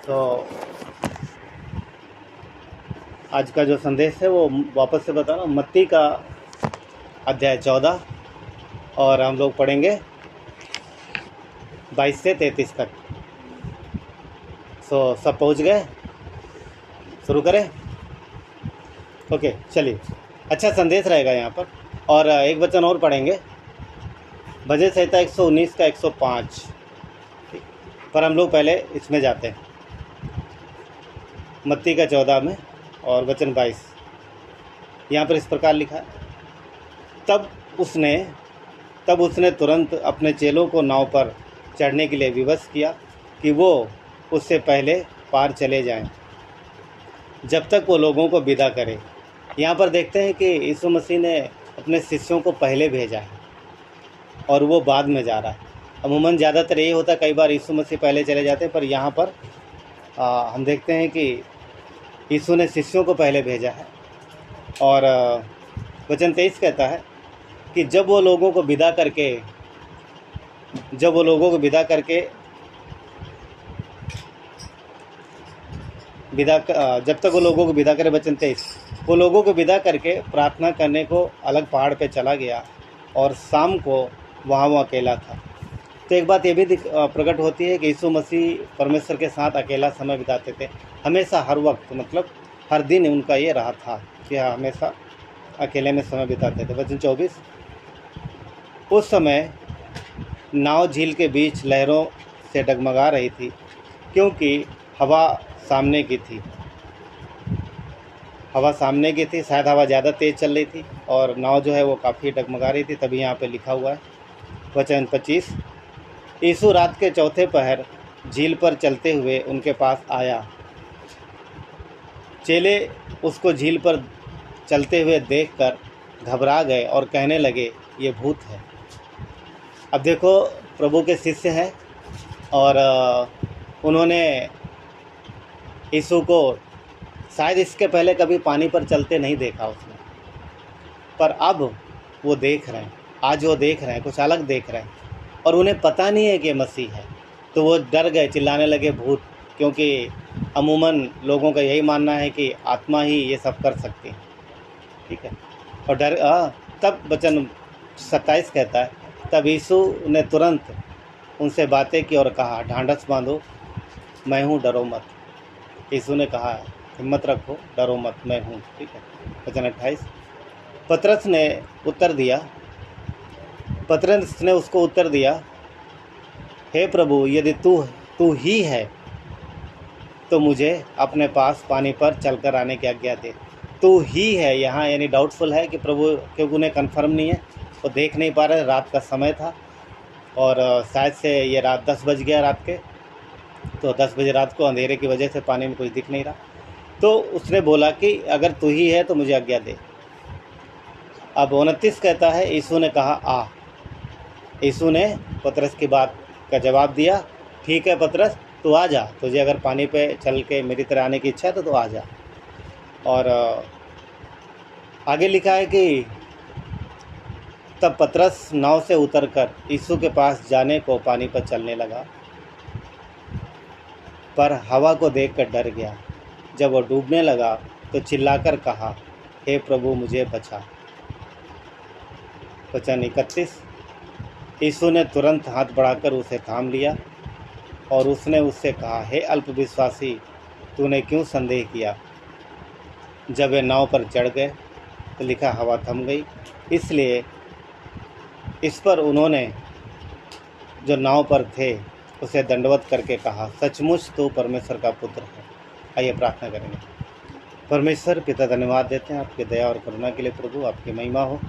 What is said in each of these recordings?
तो आज का जो संदेश है वो वापस से बता रहा हूँ, मत्ती का अध्याय 14 और हम लोग पढ़ेंगे 22 से 33 तक। सब पहुँच गए? शुरू करें? ओके, चलिए। अच्छा संदेश रहेगा यहाँ पर। और एक वचन और पढ़ेंगे, भजन संहिता 119 का 105। पर हम लोग पहले इसमें जाते हैं, मत्ती का 14 में और वचन 22। यहाँ पर इस प्रकार लिखा है, तब उसने तुरंत अपने चेलों को नाव पर चढ़ने के लिए विवश किया कि वो उससे पहले पार चले जाएं, जब तक वो लोगों को विदा करे। यहाँ पर देखते हैं कि यीशु मसीह ने अपने शिष्यों को पहले भेजा है और वो बाद में जा रहा है। अमूमन ज़्यादातर ये होता है, कई बार यीशु मसीह पहले चले जाते हैं, पर यहाँ पर हम देखते हैं कि यीशु ने शिष्यों को पहले भेजा है। और वचन 23 कहता है कि जब वो लोगों को विदा करके जब तक वो लोगों को विदा करे, वचन 23, वो लोगों को विदा करके प्रार्थना करने को अलग पहाड़ पे चला गया और शाम को वहाँ वो अकेला था। तो एक बात ये भी प्रकट होती है कि यीशु मसीह परमेश्वर के साथ अकेला समय बिताते थे, हमेशा, हर वक्त, मतलब हर दिन उनका ये रहा था कि हमेशा अकेले में समय बिताते थे। वचन 24, उस समय नाव झील के बीच लहरों से डगमगा रही थी, क्योंकि हवा सामने की थी। शायद हवा ज़्यादा तेज़ चल रही थी और नाव जो है वो काफ़ी डगमगा रही थी, तभी यहाँ पे लिखा हुआ है। वचन 25, यीशु रात के चौथे पहर झील पर चलते हुए उनके पास आया। चेले उसको झील पर चलते हुए देखकर घबरा गए और कहने लगे, ये भूत है। अब देखो, प्रभु के शिष्य हैं और उन्होंने यीशु को शायद इसके पहले कभी पानी पर चलते नहीं देखा उसने, पर अब वो देख रहे हैं, आज वो देख रहे हैं, कुछ अलग देख रहे हैं और उन्हें पता नहीं है कि ये मसीह है। तो वो डर गए, चिल्लाने लगे भूत, क्योंकि अमूमन लोगों का यही मानना है कि आत्मा ही ये सब कर सकती है, ठीक है। और तब वचन 27 कहता है, तब यीशु ने तुरंत उनसे बातें की और कहा, ढांढस बांधो, मैं हूँ, डरो मत। यीशु ने कहा, हिम्मत रखो, डरो मत, मैं हूँ, ठीक है। वचन 28, पतरस ने उसको उत्तर दिया, हे प्रभु, यदि तू ही है तो मुझे अपने पास पानी पर चलकर आने की आज्ञा दे। तू ही है यहाँ यानी डाउटफुल है कि प्रभु, क्योंकि उन्हें कन्फर्म नहीं है, वो देख नहीं पा रहे, रात का समय था और शायद से ये रात 10 बज गया रात के, तो 10 बजे रात को अंधेरे की वजह से पानी में कुछ दिख नहीं रहा। तो उसने बोला कि अगर तू ही है तो मुझे आज्ञा दे। अब 29 कहता है, यीशु ने कहा, आ। यीशु ने पतरस की बात का जवाब दिया, ठीक है पतरस, तू आ जा, तुझे अगर पानी पे चल के मेरी तरह आने की इच्छा है तो तू आ जा। और आगे लिखा है कि तब पतरस नाव से उतरकर यीशु के पास जाने को पानी पर चलने लगा, पर हवा को देखकर डर गया। जब वो डूबने लगा तो चिल्लाकर कहा, हे प्रभु, मुझे बचा। वचन 31, यीशु ने तुरंत हाथ बढ़ाकर उसे थाम लिया और उसने उससे कहा, हे अल्पविश्वासी, तूने क्यों संदेह किया। जब वे नाव पर चढ़ गए तो लिखा, हवा थम गई। इसलिए इस पर उन्होंने जो नाव पर थे उसे दंडवत करके कहा, सचमुच तो परमेश्वर का पुत्र है। आइए प्रार्थना करेंगे। परमेश्वर पिता, धन्यवाद देते हैं आपकी दया और करुणा के लिए प्रभु, आपकी महिमा हो।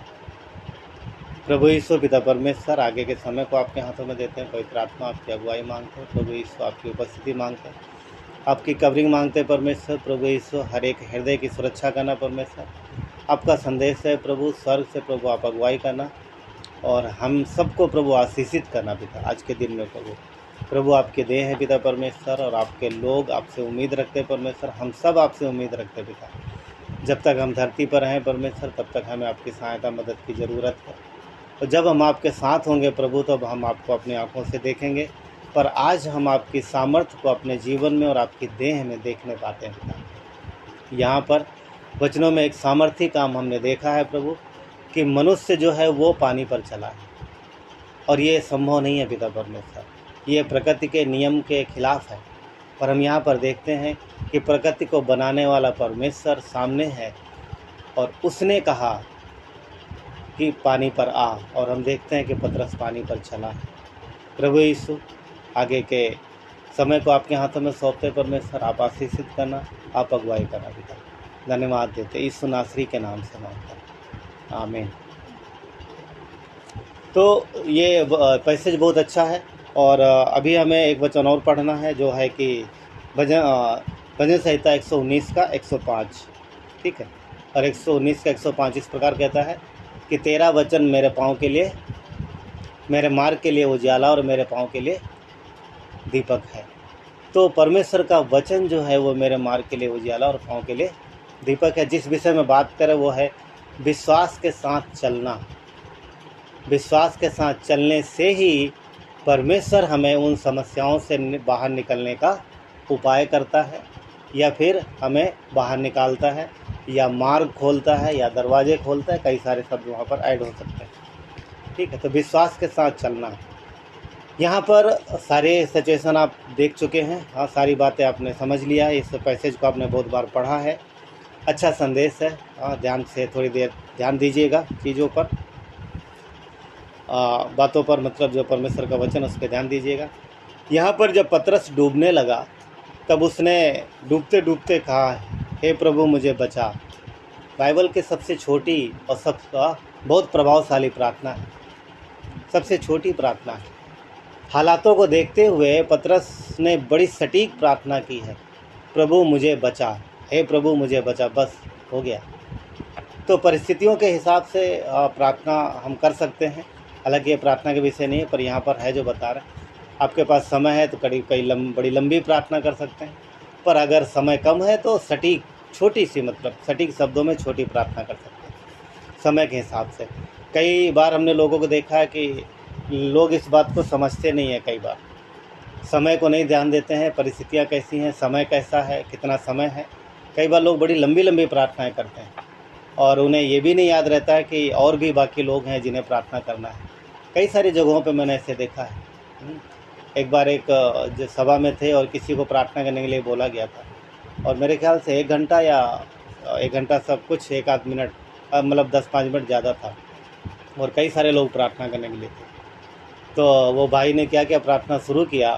प्रभु यीशु पिता परमेश्वर, आगे के समय को आपके हाथों में देते हैं। पवित्र आत्मा आपकी अगुवाई मांगते हैं प्रभु यीशु, आपकी उपस्थिति मांगते हैं, आपकी कवरिंग मांगते हैं परमेश्वर। प्रभु यीशु, हर एक हृदय की सुरक्षा करना परमेश्वर, आपका संदेश है प्रभु, स्वर्ग से प्रभु आप अगुवाई करना और हम सबको प्रभु आशीषित करना पिता आज के दिन में प्रभु आपके देह है पिता परमेश्वर, और आपके लोग आपसे उम्मीद रखते हैं परमेश्वर, हम सब आपसे उम्मीद रखते हैं पिता। जब तक हम धरती पर हैं परमेश्वर, तब तक हमें आपकी सहायता मदद की ज़रूरत है। और जब हम आपके साथ होंगे प्रभु, तब हम आपको अपनी आँखों से देखेंगे पर आज हम आपकी सामर्थ्य को अपने जीवन में और आपकी देह में देखने पाते हैं पिता। यहाँ पर वचनों में एक सामर्थ्य काम हमने देखा है प्रभु, कि मनुष्य जो है वो पानी पर चला है, और ये संभव नहीं है पिता परमेश्वर, ये प्रकृति के नियम के खिलाफ है। पर हम यहाँ पर देखते हैं कि प्रकृति को बनाने वाला परमेश्वर सामने है, और उसने कहा कि पानी पर आ, और हम देखते हैं कि पतरस पानी पर चला है। प्रभु यीशु, आगे के समय को आपके हाथों में सौंपते परमेश्वर, आप आशीषित करना, आप अगुवाई करना पिता। धन्यवाद देते यीशु नासरी के नाम से मांगता, आमीन। तो ये पैसेज बहुत अच्छा है, और अभी हमें एक वचन और पढ़ना है, जो है कि भजन संहिता 119 का 105, ठीक है। और 119 का 105 इस प्रकार कहता है कि तेरा वचन मेरे पाँव के लिए, मेरे मार्ग के लिए उजियाला और मेरे पाँव के लिए दीपक है। तो परमेश्वर का वचन जो है वो मेरे मार्ग के लिए उजियाला और पाँव के लिए दीपक है। जिस विषय में बात करें वो है विश्वास के साथ चलना। विश्वास के साथ चलने से ही परमेश्वर हमें उन समस्याओं से बाहर निकलने का उपाय करता है, या फिर हमें बाहर निकालता है, या मार्ग खोलता है, या दरवाजे खोलता है। कई सारे शब्द वहाँ पर ऐड हो सकते हैं, ठीक है। तो विश्वास के साथ चलना, यहाँ पर सारे सिचुएशन आप देख चुके हैं, हाँ, सारी बातें आपने समझ लिया है। इस पैसेज को आपने बहुत बार पढ़ा है, अच्छा संदेश है। हाँ, ध्यान से थोड़ी देर ध्यान दीजिएगा चीज़ों पर, बातों पर, मतलब जो परमेश्वर का वचन उस पर ध्यान दीजिएगा। यहाँ पर जब पतरस डूबने लगा, तब उसने डूबते डूबते कहा, हे प्रभु मुझे बचा। बाइबल की सबसे छोटी और बहुत प्रभावशाली प्रार्थना है, सबसे छोटी प्रार्थना है। हालातों को देखते हुए पतरस ने बड़ी सटीक प्रार्थना की है, प्रभु मुझे बचा, हे प्रभु मुझे बचा, बस हो गया। तो परिस्थितियों के हिसाब से प्रार्थना हम कर सकते हैं, हालांकि ये प्रार्थना के विषय नहीं है, पर यहाँ पर है जो बता रहे हैं। आपके पास समय है तो बड़ी लंबी प्रार्थना कर सकते हैं, पर अगर समय कम है तो सटीक छोटी सी, मतलब सटीक शब्दों में छोटी प्रार्थना कर सकते हैं समय के हिसाब से। कई बार हमने लोगों को देखा है कि लोग इस बात को समझते नहीं है, कई बार समय को नहीं ध्यान देते हैं, परिस्थितियाँ कैसी हैं, समय कैसा है, कितना समय है। कई बार लोग बड़ी लंबी लंबी प्रार्थनाएं करते हैं, और उन्हें ये भी नहीं याद रहता है कि और भी बाकी लोग हैं जिन्हें प्रार्थना करना है। कई सारी जगहों पे मैंने ऐसे देखा है। एक बार एक जो सभा में थे और किसी को प्रार्थना करने के लिए बोला गया था, और मेरे ख्याल से 1 घंटा या 1 घंटा सब कुछ 1 आध मिनट, मतलब 10-5 मिनट ज़्यादा था, और कई सारे लोग प्रार्थना करने के लिए थे। तो वो भाई ने क्या किया, प्रार्थना शुरू किया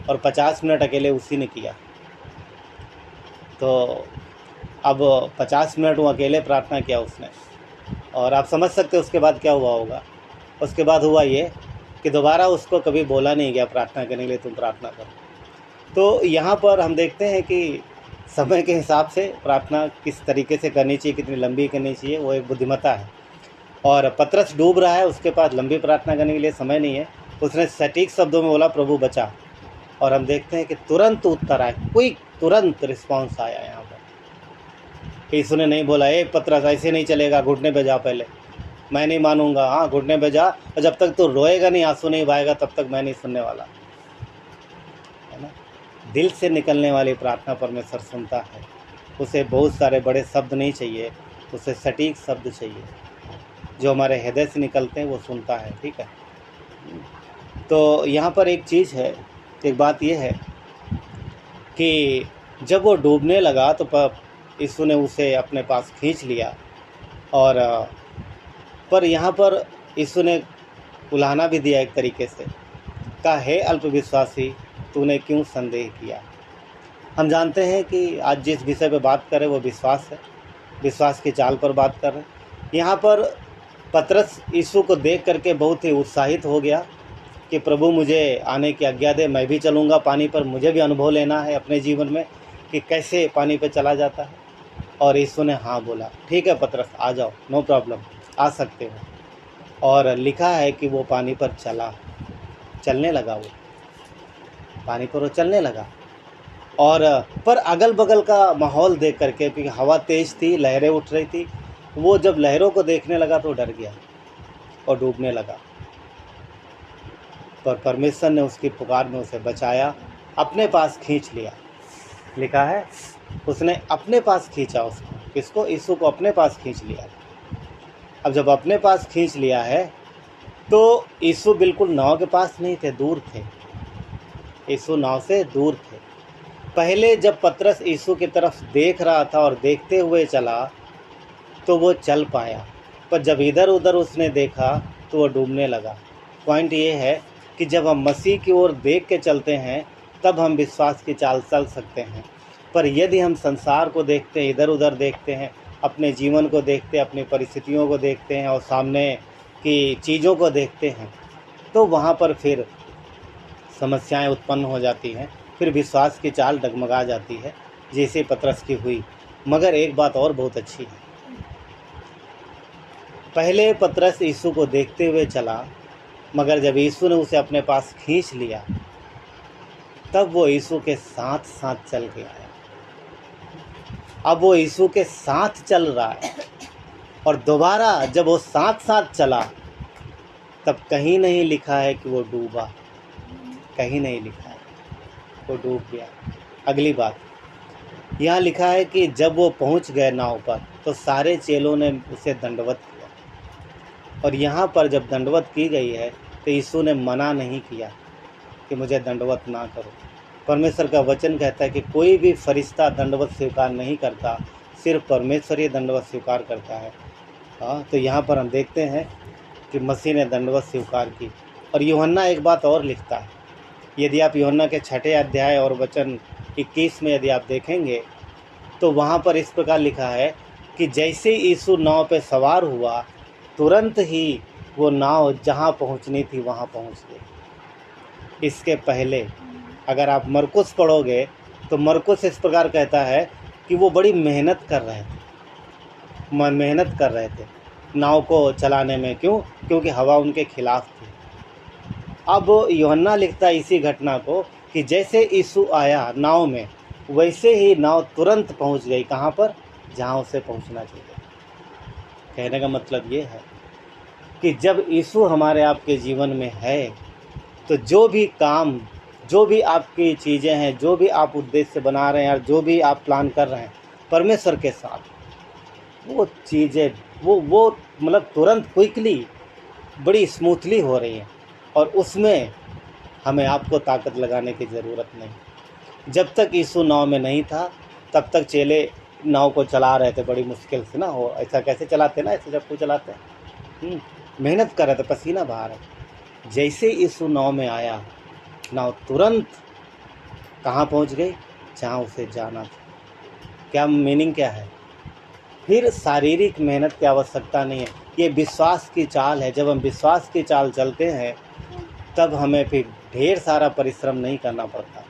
और 50 मिनट अकेले उसी ने किया। तो अब 50 मिनट वो अकेले प्रार्थना किया उसने, और आप समझ सकते उसके बाद क्या हुआ होगा। उसके बाद हुआ ये कि दोबारा उसको कभी बोला नहीं गया प्रार्थना करने के लिए, तुम प्रार्थना करो। तो यहाँ पर हम देखते हैं कि समय के हिसाब से प्रार्थना किस तरीके से करनी चाहिए, कितनी लंबी करनी चाहिए, वो एक बुद्धिमत्ता है। और पतरस डूब रहा है, उसके पास लंबी प्रार्थना करने के लिए समय नहीं है, उसने सटीक शब्दों में बोला प्रभु बचा, और हम देखते हैं कि तुरंत उत्तर आया, क्विक, तुरंत रिस्पॉन्स आया। यहाँ पर यीशु ने नहीं बोला, ए पतरस ऐसे नहीं चलेगा, घुटने पे जा, पहले मैं नहीं मानूंगा, हाँ घुटने पे जा, और जब तक तू रोएगा नहीं, आंसू नहीं बहाएगा, तब तक मैं नहीं सुनने वाला, है ना। दिल से निकलने वाली प्रार्थना परमेश्वर सुनता है। उसे बहुत सारे बड़े शब्द नहीं चाहिए, उसे सटीक शब्द चाहिए, जो हमारे हृदय से निकलते हैं वो सुनता है, ठीक है। तो यहाँ पर एक चीज़ है, एक बात यह है कि जब वो डूबने लगा तो यीशु ने उसे अपने पास खींच लिया, और पर यहाँ पर यीशु ने उलाहना भी दिया एक तरीके से, कहा हे अल्पविश्वासी, तूने क्यों संदेह किया। हम जानते हैं कि आज जिस विषय पर बात करें वो विश्वास है, विश्वास की चाल पर बात कर रहे हैं। यहाँ पर पतरस यीशु को देख करके बहुत ही उत्साहित हो गया कि प्रभु मुझे आने की आज्ञा दे, मैं भी चलूँगा पानी पर, मुझे भी अनुभव लेना है अपने जीवन में कि कैसे पानी पर चला जाता है। और यीशु ने हाँ बोला, ठीक है पतरस आ जाओ, नो प्रॉब्लम, आ सकते हो। और लिखा है कि वो पानी पर चलने लगा, वो पानी पर वो चलने लगा। और पर अगल बगल का माहौल देख करके, क्योंकि हवा तेज़ थी, लहरें उठ रही थी, वो जब लहरों को देखने लगा तो डर गया और डूबने लगा। पर परमेश्वर ने उसकी पुकार में उसे बचाया, अपने पास खींच लिया। लिखा है उसने अपने पास खींचा उसको। किसको? यीशु को अपने पास खींच लिया। अब जब अपने पास खींच लिया है तो यीशु बिल्कुल नाव के पास नहीं थे, दूर थे। यीशु नाव से दूर थे। पहले जब पतरस यीशु की तरफ देख रहा था और देखते हुए चला तो वो चल पाया, पर जब इधर उधर उसने देखा तो वो डूबने लगा। पॉइंट ये है कि जब हम मसीह की ओर देख के चलते हैं तब हम विश्वास की चाल चल सकते हैं। पर यदि हम संसार को देखते हैं, इधर उधर देखते हैं, अपने जीवन को देखते हैं, अपनी परिस्थितियों को देखते हैं और सामने की चीज़ों को देखते हैं, तो वहाँ पर फिर समस्याएं उत्पन्न हो जाती हैं, फिर विश्वास की चाल डगमगा जाती है, जैसे पतरस की हुई। मगर एक बात और बहुत अच्छी है, पहले पतरस यीशु को देखते हुए चला, मगर जब यीशु ने उसे अपने पास खींच लिया तब वो यीशु के साथ साथ चल के आया। अब वो यीशु के साथ चल रहा है और दोबारा जब वो साथ साथ चला तब कहीं नहीं लिखा है कि वो डूबा, कहीं नहीं लिखा है वो डूब गया। अगली बात यहाँ लिखा है कि जब वो पहुंच गए नाव पर तो सारे चेलों ने उसे दंडवत किया। और यहाँ पर जब दंडवत की गई है तो यीशु ने मना नहीं किया कि मुझे दंडवत ना करो। परमेश्वर का वचन कहता है कि कोई भी फरिश्ता दंडवत स्वीकार नहीं करता, सिर्फ परमेश्वर ही दंडवत स्वीकार करता है। हाँ, तो यहाँ पर हम देखते हैं कि मसीह ने दंडवत स्वीकार की। और यूहन्ना एक बात और लिखता है, यदि आप यूहन्ना के 6 अध्याय और वचन 21 में यदि आप देखेंगे तो वहाँ पर इस प्रकार लिखा है कि जैसे यीशु नाव पे सवार हुआ तुरंत ही वो नाव जहाँ पहुँचनी थी वहाँ पहुँच गई। इसके पहले अगर आप मरकुस पढ़ोगे तो मरकुस इस प्रकार कहता है कि वो बड़ी मेहनत कर रहे थे नाव को चलाने में। क्यों? क्योंकि हवा उनके खिलाफ थी। अब यूहन्ना लिखता है इसी घटना को कि जैसे यीशु आया नाव में, वैसे ही नाव तुरंत पहुंच गई। कहाँ पर? जहाँ उसे पहुंचना चाहिए। कहने का मतलब ये है कि जब यीशु हमारे आपके जीवन में है तो जो भी काम, जो भी आपकी चीज़ें हैं, जो भी आप उद्देश्य बना रहे हैं और जो भी आप प्लान कर रहे हैं परमेश्वर के साथ, वो चीज़ें वो मतलब तुरंत क्विकली बड़ी स्मूथली हो रही हैं और उसमें हमें आपको ताकत लगाने की ज़रूरत नहीं। जब तक यीशु नाव में नहीं था तब तक चेले नाव को चला रहे थे बड़ी मुश्किल से ना। हो ऐसा कैसे चलाते ना, ऐसे जब को चलाते हैं, मेहनत कर रहे थे, पसीना बहा रहे। जैसे यीशु नाव में आया, नाव तुरंत कहाँ पहुँच गई? जहाँ उसे जाना था। क्या मीनिंग क्या है? फिर शारीरिक मेहनत की आवश्यकता नहीं है, ये विश्वास की चाल है। जब हम विश्वास की चाल चलते हैं तब हमें फिर ढेर सारा परिश्रम नहीं करना पड़ता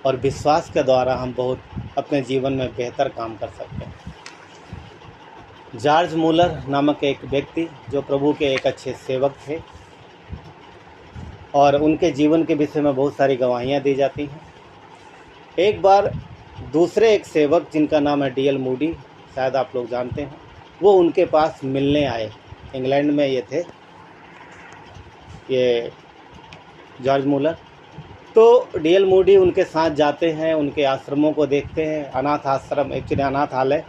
और विश्वास के द्वारा हम बहुत अपने जीवन में बेहतर काम कर सकते हैं। जॉर्ज मूलर नामक एक व्यक्ति जो प्रभु के एक अच्छे सेवक थे और उनके जीवन के विषय में बहुत सारी गवाहियाँ दी जाती हैं। एक बार दूसरे एक सेवक जिनका नाम है D.L. मूडी, शायद आप लोग जानते हैं, वो उनके पास मिलने आए। इंग्लैंड में ये थे, ये जॉर्ज मूलर। तो D.L. मूडी उनके साथ जाते हैं, उनके आश्रमों को देखते हैं। अनाथ आश्रम, एक्चुअली अनाथालय,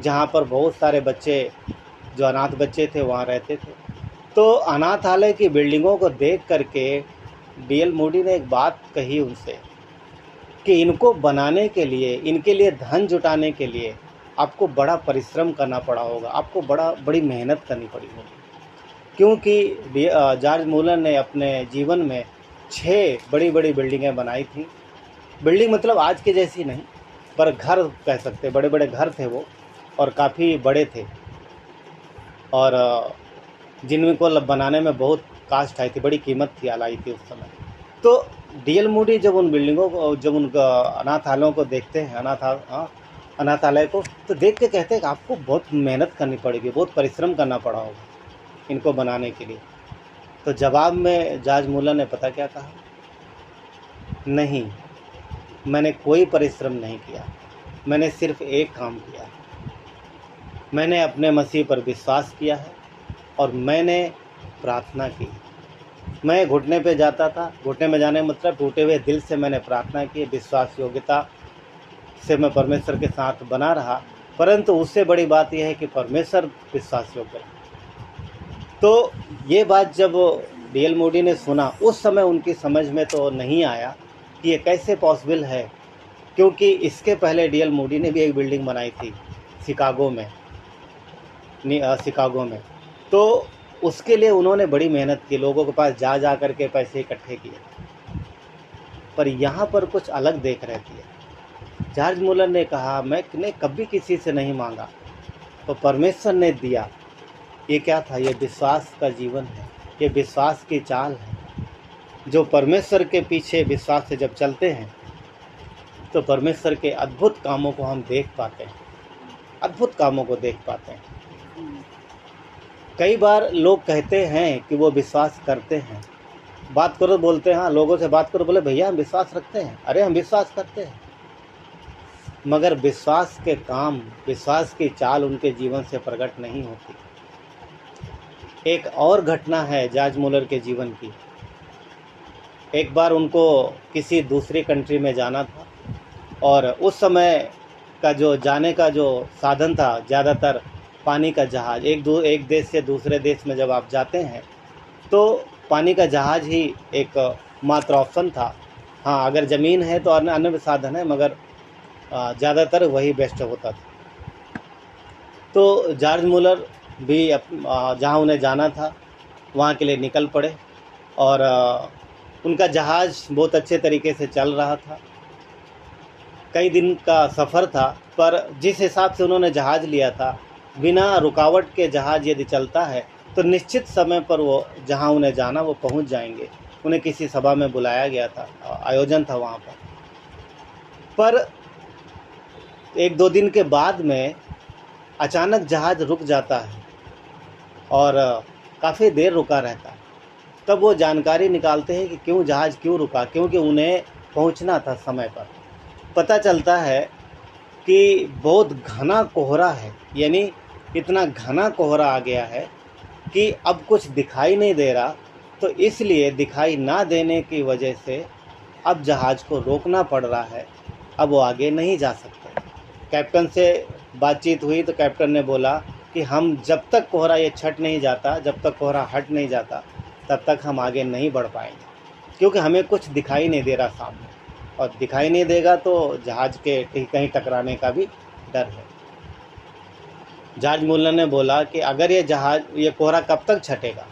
जहाँ पर बहुत सारे बच्चे जो अनाथ बच्चे थे वहाँ रहते थे। तो अनाथालय की बिल्डिंगों को देख करके D.L. मूडी ने एक बात कही उनसे कि इनको बनाने के लिए, इनके लिए धन जुटाने के लिए आपको बड़ा परिश्रम करना पड़ा होगा, आपको बड़ी मेहनत करनी पड़ी होगी। क्योंकि जॉर्ज मूलर ने अपने जीवन में 6 बड़ी बड़ी बिल्डिंगें बनाई थी। बिल्डिंग मतलब आज के जैसी नहीं, पर घर कह सकते, बड़े बड़े घर थे वो और काफ़ी बड़े थे और जिनमें को बनाने में बहुत कास्ट आई थी, बड़ी कीमत थी, लाई थी उस समय। तो D.L. मूडी जब उन बिल्डिंगों को, जब उनका अनाथालयों को देखते हैं, अनाथालय को, तो देख के कहते हैं कि आपको बहुत मेहनत करनी पड़ेगी, बहुत परिश्रम करना पड़ा होगा इनको बनाने के लिए। तो जवाब में जॉर्ज मूलर ने पता क्या कहा? नहीं, मैंने कोई परिश्रम नहीं किया, मैंने सिर्फ एक काम किया, मैंने अपने मसीह पर विश्वास किया है और मैंने प्रार्थना की। मैं घुटने पे जाता था, घुटने में जाने का मतलब टूटे हुए दिल से मैंने प्रार्थना की, विश्वास योग्यता से मैं परमेश्वर के साथ बना रहा, परंतु उससे बड़ी बात यह है कि परमेश्वर विश्वास योग्य है। तो ये बात जब डीएल मोडी ने सुना, उस समय उनकी समझ में तो नहीं आया कि ये कैसे पॉसिबल है, क्योंकि इसके पहले डीएल मोडी ने भी एक बिल्डिंग बनाई थी शिकागो में, शिकागो में। तो उसके लिए उन्होंने बड़ी मेहनत की, लोगों के पास जा जा करके पैसे इकट्ठे किए, पर यहाँ पर कुछ अलग देख रहे थे। जॉर्ज मुलर ने कहा, मैंने कभी किसी से नहीं मांगा, तो परमेश्वर ने दिया। ये क्या था? ये विश्वास का जीवन है, ये विश्वास की चाल है। जो परमेश्वर के पीछे विश्वास से जब चलते हैं तो परमेश्वर के अद्भुत कामों को हम देख पाते हैं, अद्भुत कामों को देख पाते हैं। कई बार लोग कहते हैं कि वो विश्वास करते हैं, बात करो बोलते हैं, हाँ लोगों से बात करो, बोले भैया हम विश्वास रखते हैं, अरे हम विश्वास करते हैं, मगर विश्वास के काम, विश्वास की चाल उनके जीवन से प्रकट नहीं होती। एक और घटना है जॉर्ज मुलर के जीवन की। एक बार उनको किसी दूसरी कंट्री में जाना था, और उस समय का जो जाने का जो साधन था, ज़्यादातर पानी का जहाज़। एक देश से दूसरे देश में जब आप जाते हैं तो पानी का जहाज़ ही एक मात्र ऑप्शन था। हाँ, अगर ज़मीन है तो अन्य साधन है, मगर ज़्यादातर वही बेस्ट होता था। तो जॉर्ज मुलर भी जहाँ उन्हें जाना था वहाँ के लिए निकल पड़े, और उनका जहाज़ बहुत अच्छे तरीके से चल रहा था। कई दिन का सफ़र था, पर जिस हिसाब से उन्होंने जहाज़ लिया था, बिना रुकावट के जहाज़ यदि चलता है तो निश्चित समय पर वो जहाँ उन्हें जाना वो पहुँच जाएंगे। उन्हें किसी सभा में बुलाया गया था, आयोजन था वहाँ पर 1-2 दिन के बाद में अचानक जहाज़ रुक जाता है, और काफ़ी देर रुका रहता है। तब वो जानकारी निकालते हैं कि जहाज़ क्यों रुका, क्योंकि उन्हें पहुंचना था समय पर। पता चलता है कि बहुत घना कोहरा है, यानी इतना घना कोहरा आ गया है कि अब कुछ दिखाई नहीं दे रहा। तो इसलिए दिखाई ना देने की वजह से अब जहाज़ को रोकना पड़ रहा है, अब वो आगे नहीं जा सकते। कैप्टन से बातचीत हुई तो कैप्टन ने बोला कि हम जब तक कोहरा ये छट नहीं जाता, जब तक कोहरा हट नहीं जाता, तब तक हम आगे नहीं बढ़ पाएंगे, क्योंकि हमें कुछ दिखाई नहीं दे रहा सामने, और दिखाई नहीं देगा तो जहाज़ के कहीं टकराने का भी डर है। जॉर्ज मुलर ने बोला कि अगर ये कोहरा कब तक छटेगा?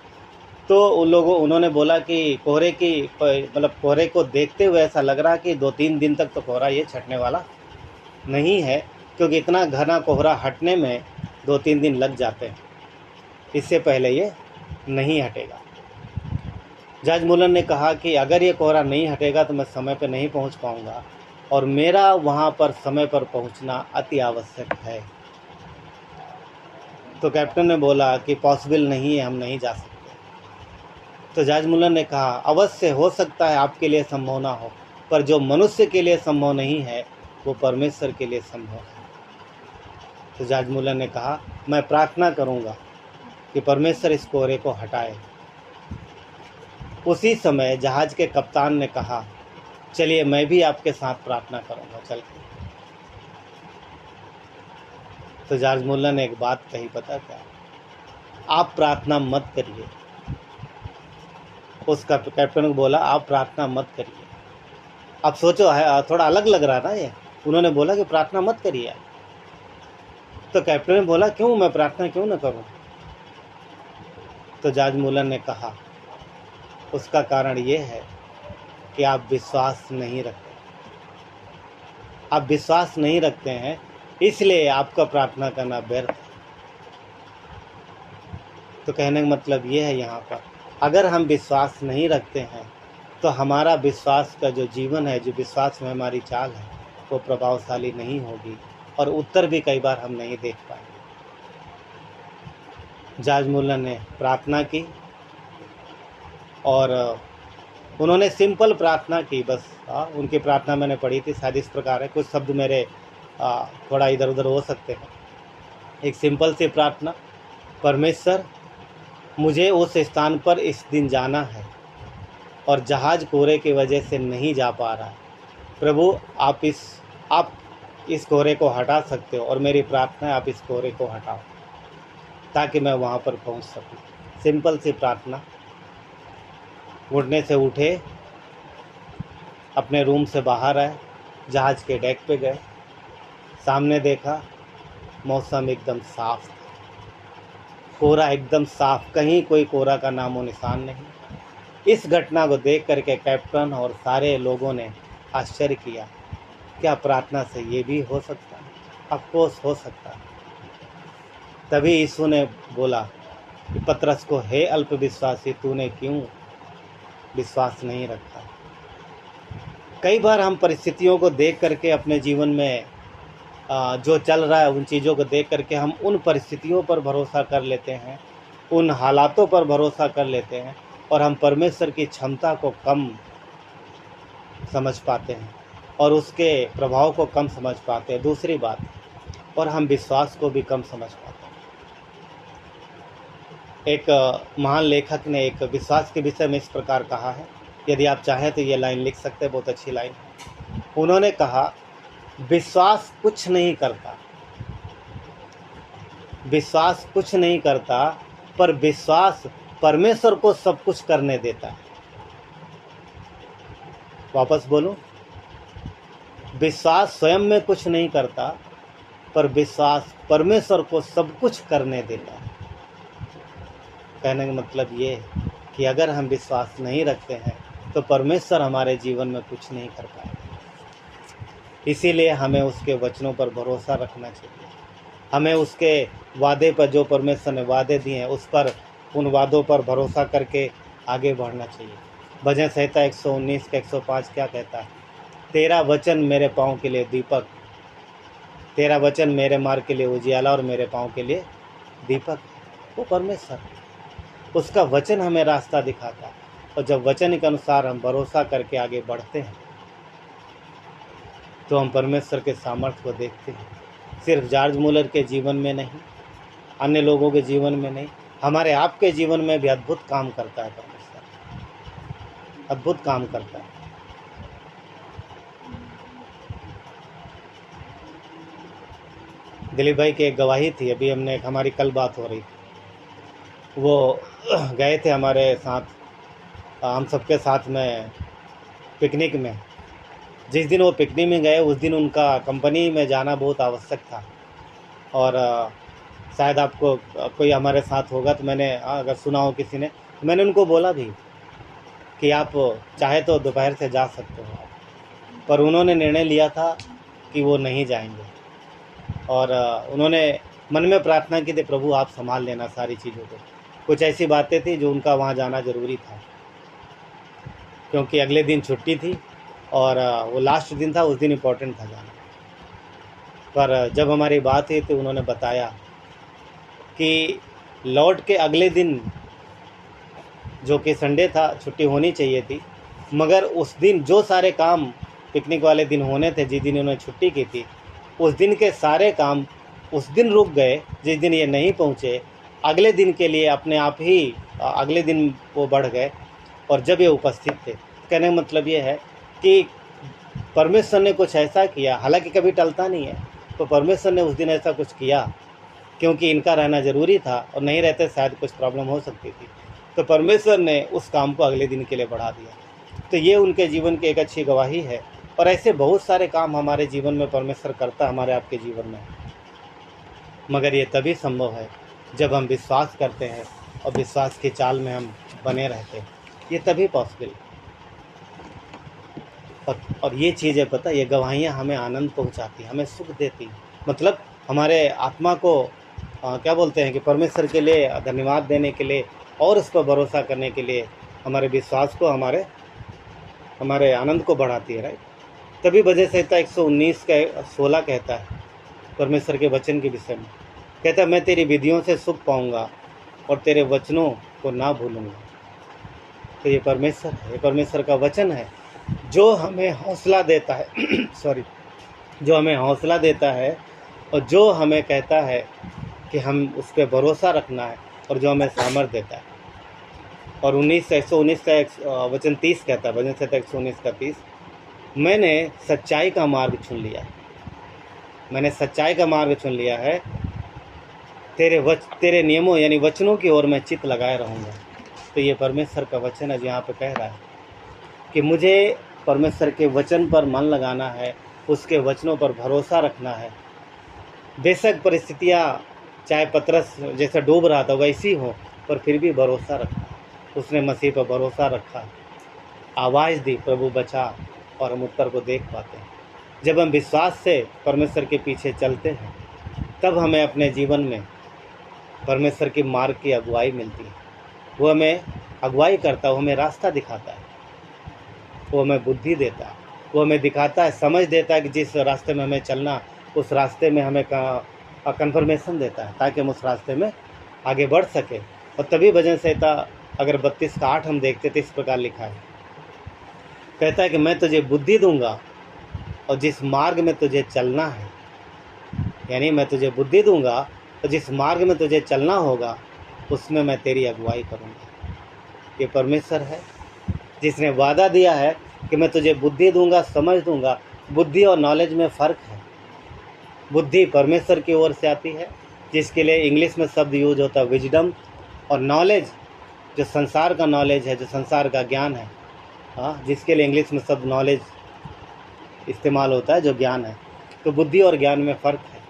तो उन्होंने बोला कि कोहरे को देखते हुए ऐसा लग रहा कि 2-3 दिन तक तो कोहरा ये छटने वाला नहीं है, क्योंकि इतना घना कोहरा हटने में 2-3 दिन लग जाते हैं, इससे पहले ये नहीं हटेगा। जॉर्ज मुलर ने कहा कि अगर ये कोहरा नहीं हटेगा तो मैं समय पर नहीं पहुंच पाऊंगा, और मेरा वहां पर समय पर पहुंचना अति आवश्यक है। तो कैप्टन ने बोला कि पॉसिबल नहीं है, हम नहीं जा सकते। तो जॉर्ज मुलर ने कहा, अवश्य हो सकता है आपके लिए संभव ना हो, पर जो मनुष्य के लिए संभव नहीं है वो परमेश्वर के लिए संभव है। तो जॉर्ज मुलर ने कहा, मैं प्रार्थना करूंगा कि परमेश्वर इस कोहरे को हटाए। उसी समय जहाज के कप्तान ने कहा, चलिए मैं भी आपके साथ प्रार्थना करूंगा चल के। तो जॉर्ज मुलर ने एक बात कही, पता क्या? आप प्रार्थना मत करिए। उस कैप्टन को बोला, आप प्रार्थना मत करिए। अब सोचो, है थोड़ा अलग लग रहा ना ये। उन्होंने बोला कि प्रार्थना मत करिए। तो कैप्टन ने बोला, क्यों, मैं प्रार्थना क्यों न करूं? तो जॉर्ज मुलर ने कहा, उसका कारण ये है कि आप विश्वास नहीं रखते। आप विश्वास नहीं रखते हैं, इसलिए आपका प्रार्थना करना व्यर्थ है। तो कहने का मतलब ये है यहाँ पर, अगर हम विश्वास नहीं रखते हैं तो हमारा विश्वास का जो जीवन है, जो विश्वास में हमारी चाल है, वो प्रभावशाली नहीं होगी, और उत्तर भी कई बार हम नहीं देख पाएंगे। जॉर्ज मुलर ने प्रार्थना की, और उन्होंने सिंपल प्रार्थना की बस। उनकी प्रार्थना मैंने पढ़ी थी, शायद इस प्रकार है, कुछ शब्द मेरे थोड़ा इधर उधर हो सकते हैं। एक सिंपल सी प्रार्थना, परमेश्वर मुझे उस स्थान पर इस दिन जाना है, और जहाज़ कोहरे की वजह से नहीं जा पा रहा है। प्रभु आप इस कोहरे को हटा सकते हो, और मेरी प्रार्थना है आप इस कोहरे को हटाओ ताकि मैं वहाँ पर पहुँच सकूँ। सिंपल सी प्रार्थना। उठने से उठे, अपने रूम से बाहर आए, जहाज़ के डेक पे गए, सामने देखा मौसम एकदम साफ था, कोहरा एकदम साफ, कहीं कोई कोहरा का नामो निशान नहीं। इस घटना को देख करके कैप्टन और सारे लोगों ने आश्चर्य किया, क्या प्रार्थना से ये भी हो सकता है? अफकोर्स हो सकता है। तभी यीशु ने बोला कि पतरस को, हे अल्पविश्वासी, तूने क्यों विश्वास नहीं रखा? कई बार हम परिस्थितियों को देख करके अपने जीवन में जो चल रहा है उन चीज़ों को देख करके हम उन परिस्थितियों पर भरोसा कर लेते हैं, उन हालातों पर भरोसा कर लेते हैं, और हम परमेश्वर की क्षमता को कम समझ पाते हैं और उसके प्रभाव को कम समझ पाते हैं। दूसरी बात, और हम विश्वास को भी कम समझ पाते हैं। एक महान लेखक ने एक विश्वास के विषय में इस प्रकार कहा है, यदि आप चाहें तो ये लाइन लिख सकते हैं, बहुत अच्छी लाइन है। उन्होंने कहा, विश्वास कुछ नहीं करता, विश्वास कुछ नहीं करता, पर विश्वास परमेश्वर को सब कुछ करने देता है। वापस बोलूं, विश्वास स्वयं में कुछ नहीं करता, पर विश्वास परमेश्वर को सब कुछ करने देता है। कहने का मतलब ये कि अगर हम विश्वास नहीं रखते हैं तो परमेश्वर हमारे जीवन में कुछ नहीं कर पाएगा। इसीलिए हमें उसके वचनों पर भरोसा रखना चाहिए। हमें उसके वादे पर, जो परमेश्वर ने वादे दिए हैं, उस पर, उन वादों पर भरोसा करके आगे बढ़ना चाहिए। भजन संहिता 119 के 105 क्या कहता है? तेरा वचन मेरे पाँव के लिए दीपक, तेरा वचन मेरे मार्ग के लिए उजियाला और मेरे पाँव के लिए दीपक। वो परमेश्वर, उसका वचन हमें रास्ता दिखाता है, और जब वचन के अनुसार हम भरोसा करके आगे बढ़ते हैं तो हम परमेश्वर के सामर्थ्य को देखते हैं। सिर्फ जॉर्ज मुलर के जीवन में नहीं, अन्य लोगों के जीवन में नहीं, हमारे आपके जीवन में भी अद्भुत काम करता है परमेश्वर, अद्भुत काम करता है। दिलीप भाई की एक गवाही थी, अभी हमने हमारी कल बात हो रही थी। वो गए थे हमारे साथ, हम सबके साथ में पिकनिक में। जिस दिन वो पिकनिक में गए उस दिन उनका कंपनी में जाना बहुत आवश्यक था, और शायद आपको कोई हमारे साथ होगा तो मैंने, अगर सुना हो किसी ने, तो मैंने उनको बोला भी कि आप चाहे तो दोपहर से जा सकते हो, पर उन्होंने निर्णय लिया था कि वो नहीं जाएंगे। और उन्होंने मन में प्रार्थना की थी, प्रभु आप संभाल लेना सारी चीज़ों को। कुछ ऐसी बातें थी जो उनका वहाँ जाना ज़रूरी था, क्योंकि अगले दिन छुट्टी थी और वो लास्ट दिन था, उस दिन इम्पोर्टेंट था जाना। पर जब हमारी बात हुई तो उन्होंने बताया कि लौट के अगले दिन, जो कि संडे था, छुट्टी होनी चाहिए थी, मगर उस दिन जो सारे काम पिकनिक वाले दिन होने थे, जिस दिन उन्होंने छुट्टी की थी, उस दिन के सारे काम उस दिन रुक गए। जिस दिन ये नहीं पहुँचे, अगले दिन के लिए अपने आप ही अगले दिन वो बढ़ गए, और जब ये उपस्थित थे। कहने का मतलब ये है कि परमेश्वर ने कुछ ऐसा किया, हालांकि कभी टलता नहीं है, तो परमेश्वर ने उस दिन ऐसा कुछ किया क्योंकि इनका रहना ज़रूरी था, और नहीं रहते शायद कुछ प्रॉब्लम हो सकती थी, तो परमेश्वर ने उस काम को अगले दिन के लिए बढ़ा दिया। तो ये उनके जीवन की एक अच्छी गवाही है, और ऐसे बहुत सारे काम हमारे जीवन में परमेश्वर करता है, हमारे आपके जीवन में। मगर ये तभी संभव है जब हम विश्वास करते हैं और विश्वास की चाल में हम बने रहते हैं, ये तभी पॉसिबल। और ये चीज़ें, पता, ये गवाहियाँ हमें आनंद पहुँचाती, हमें सुख देती, मतलब हमारे आत्मा को क्या बोलते हैं कि परमेश्वर के लिए धन्यवाद देने के लिए और उस पर भरोसा करने के लिए हमारे विश्वास को, हमारे आनंद को बढ़ाती है, राइट। तभी भजन संहिता 119 का 16 कहता है परमेश्वर के वचन के विषय में, कहता है, मैं तेरी विधियों से सुख पाऊंगा और तेरे वचनों को ना भूलूंगा। तो ये परमेश्वर है, ये परमेश्वर का वचन है जो हमें हौसला देता है सॉरी, जो हमें हौसला देता है, और जो हमें कहता है कि हम उस पर भरोसा रखना है, और जो हमें सामर्थ्य देता है। और 119 का वचन 30 कहता है, भजन संहिता 119 का 30, मैंने सच्चाई का मार्ग चुन लिया, मैंने सच्चाई का मार्ग चुन लिया है, तेरे नियमों यानी वचनों की ओर मैं चित्त लगाए रहूँगा। तो ये परमेश्वर का वचन है, यहाँ पे कह रहा है कि मुझे परमेश्वर के वचन पर मन लगाना है, उसके वचनों पर भरोसा रखना है। बेशक परिस्थितियाँ चाहे पतरस जैसा डूब रहा था वैसी हो, पर फिर भी भरोसा रखा, उसने मसीह पर भरोसा रखा, आवाज़ दी, प्रभु बचा, और हम उत्तर को देख पाते हैं। जब हम विश्वास से परमेश्वर के पीछे चलते हैं, तब हमें अपने जीवन में परमेश्वर की मार्ग की अगुवाई मिलती है। वो हमें अगुवाई करता है, वो हमें रास्ता दिखाता है, वो हमें बुद्धि देता है, वो हमें दिखाता है, समझ देता है कि जिस रास्ते में हमें चलना, उस रास्ते में हमें कन्फर्मेशन देता है, ताकि हम उस रास्ते में आगे बढ़ सके। और तभी भजन संहिता अगर 32 का 8 हम देखते तो इस प्रकार लिखा है, कहता है कि मैं तुझे बुद्धि दूंगा और जिस मार्ग में तुझे चलना है, यानी मैं तुझे बुद्धि दूंगा और जिस मार्ग में तुझे चलना होगा उसमें मैं तेरी अगुवाई करूंगा। ये परमेश्वर है जिसने वादा दिया है कि मैं तुझे बुद्धि दूंगा, समझ दूंगा। बुद्धि और नॉलेज में फ़र्क है। बुद्धि परमेश्वर की ओर से आती है, जिसके लिए इंग्लिश में शब्द यूज होता है विजडम, और नॉलेज जो संसार का नॉलेज है, जो संसार का ज्ञान है, हाँ, जिसके लिए इंग्लिश में शब्द नॉलेज इस्तेमाल होता है, जो ज्ञान है। तो बुद्धि और ज्ञान में फ़र्क है।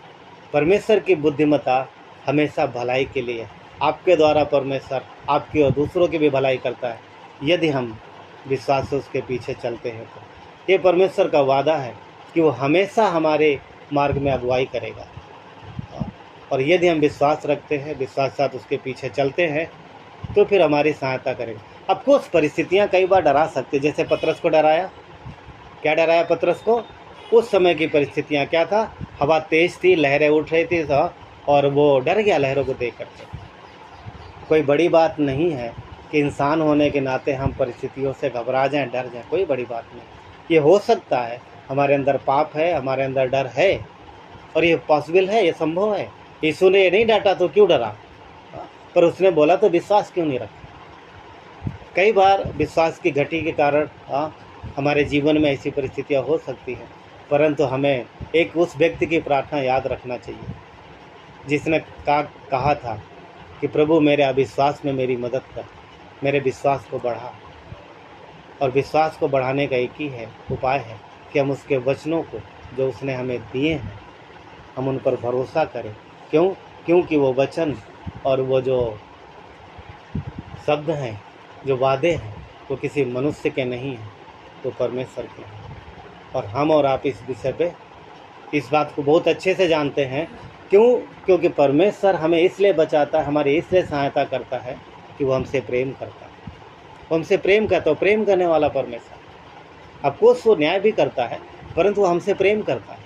परमेश्वर की बुद्धिमत्ता हमेशा भलाई के लिए, आपके द्वारा परमेश्वर आपकी और दूसरों की भी भलाई करता है, यदि हम विश्वास से उसके पीछे चलते हैं। तो ये परमेश्वर का वादा है कि वो हमेशा हमारे मार्ग में अगुवाई करेगा, और यदि हम विश्वास रखते हैं, विश्वास के साथ उसके पीछे चलते हैं, तो फिर हमारी सहायता करेगा। अब कुछ परिस्थितियाँ कई बार डरा सकती, जैसे पतरस को डराया। क्या डराया पतरस को? उस समय की परिस्थितियाँ क्या था? हवा तेज़ थी, लहरें उठ रही थी, और वो डर गया लहरों को देख करके। कोई बड़ी बात नहीं है कि इंसान होने के नाते हम परिस्थितियों से घबरा जाएं, डर जाएं, कोई बड़ी बात नहीं। ये हो सकता है, हमारे अंदर पाप है, हमारे अंदर डर है, और ये पॉसिबल है, ये संभव है। यीशु ने ये नहीं डांटा तो क्यों डरा, पर उसने बोला तो विश्वास क्यों नहीं रखा। कई बार विश्वास की घटी के कारण हमारे जीवन में ऐसी परिस्थितियाँ हो सकती हैं, परंतु हमें एक उस व्यक्ति की प्रार्थना याद रखना चाहिए जिसने कहा था कि प्रभु मेरे अविश्वास में मेरी मदद कर, मेरे विश्वास को बढ़ा। और विश्वास को बढ़ाने का एक ही उपाय है कि हम उसके वचनों को जो उसने हमें दिए हैं, हम उन पर भरोसा करें। क्योंकि वो वचन और वो जो शब्द हैं, जो वादे हैं, वो किसी मनुष्य के नहीं हैं, तो परमेश्वर के हैं। और हम और आप इस विषय पे इस बात को बहुत अच्छे से जानते हैं। क्योंकि परमेश्वर हमें इसलिए बचाता है, हमारी इसलिए सहायता करता है कि वो हमसे प्रेम करता है। वो हमसे प्रेम करता है, प्रेम करने वाला परमेश्वर। अफकोर्स वो न्याय भी करता है, परंतु वो हमसे प्रेम करता है।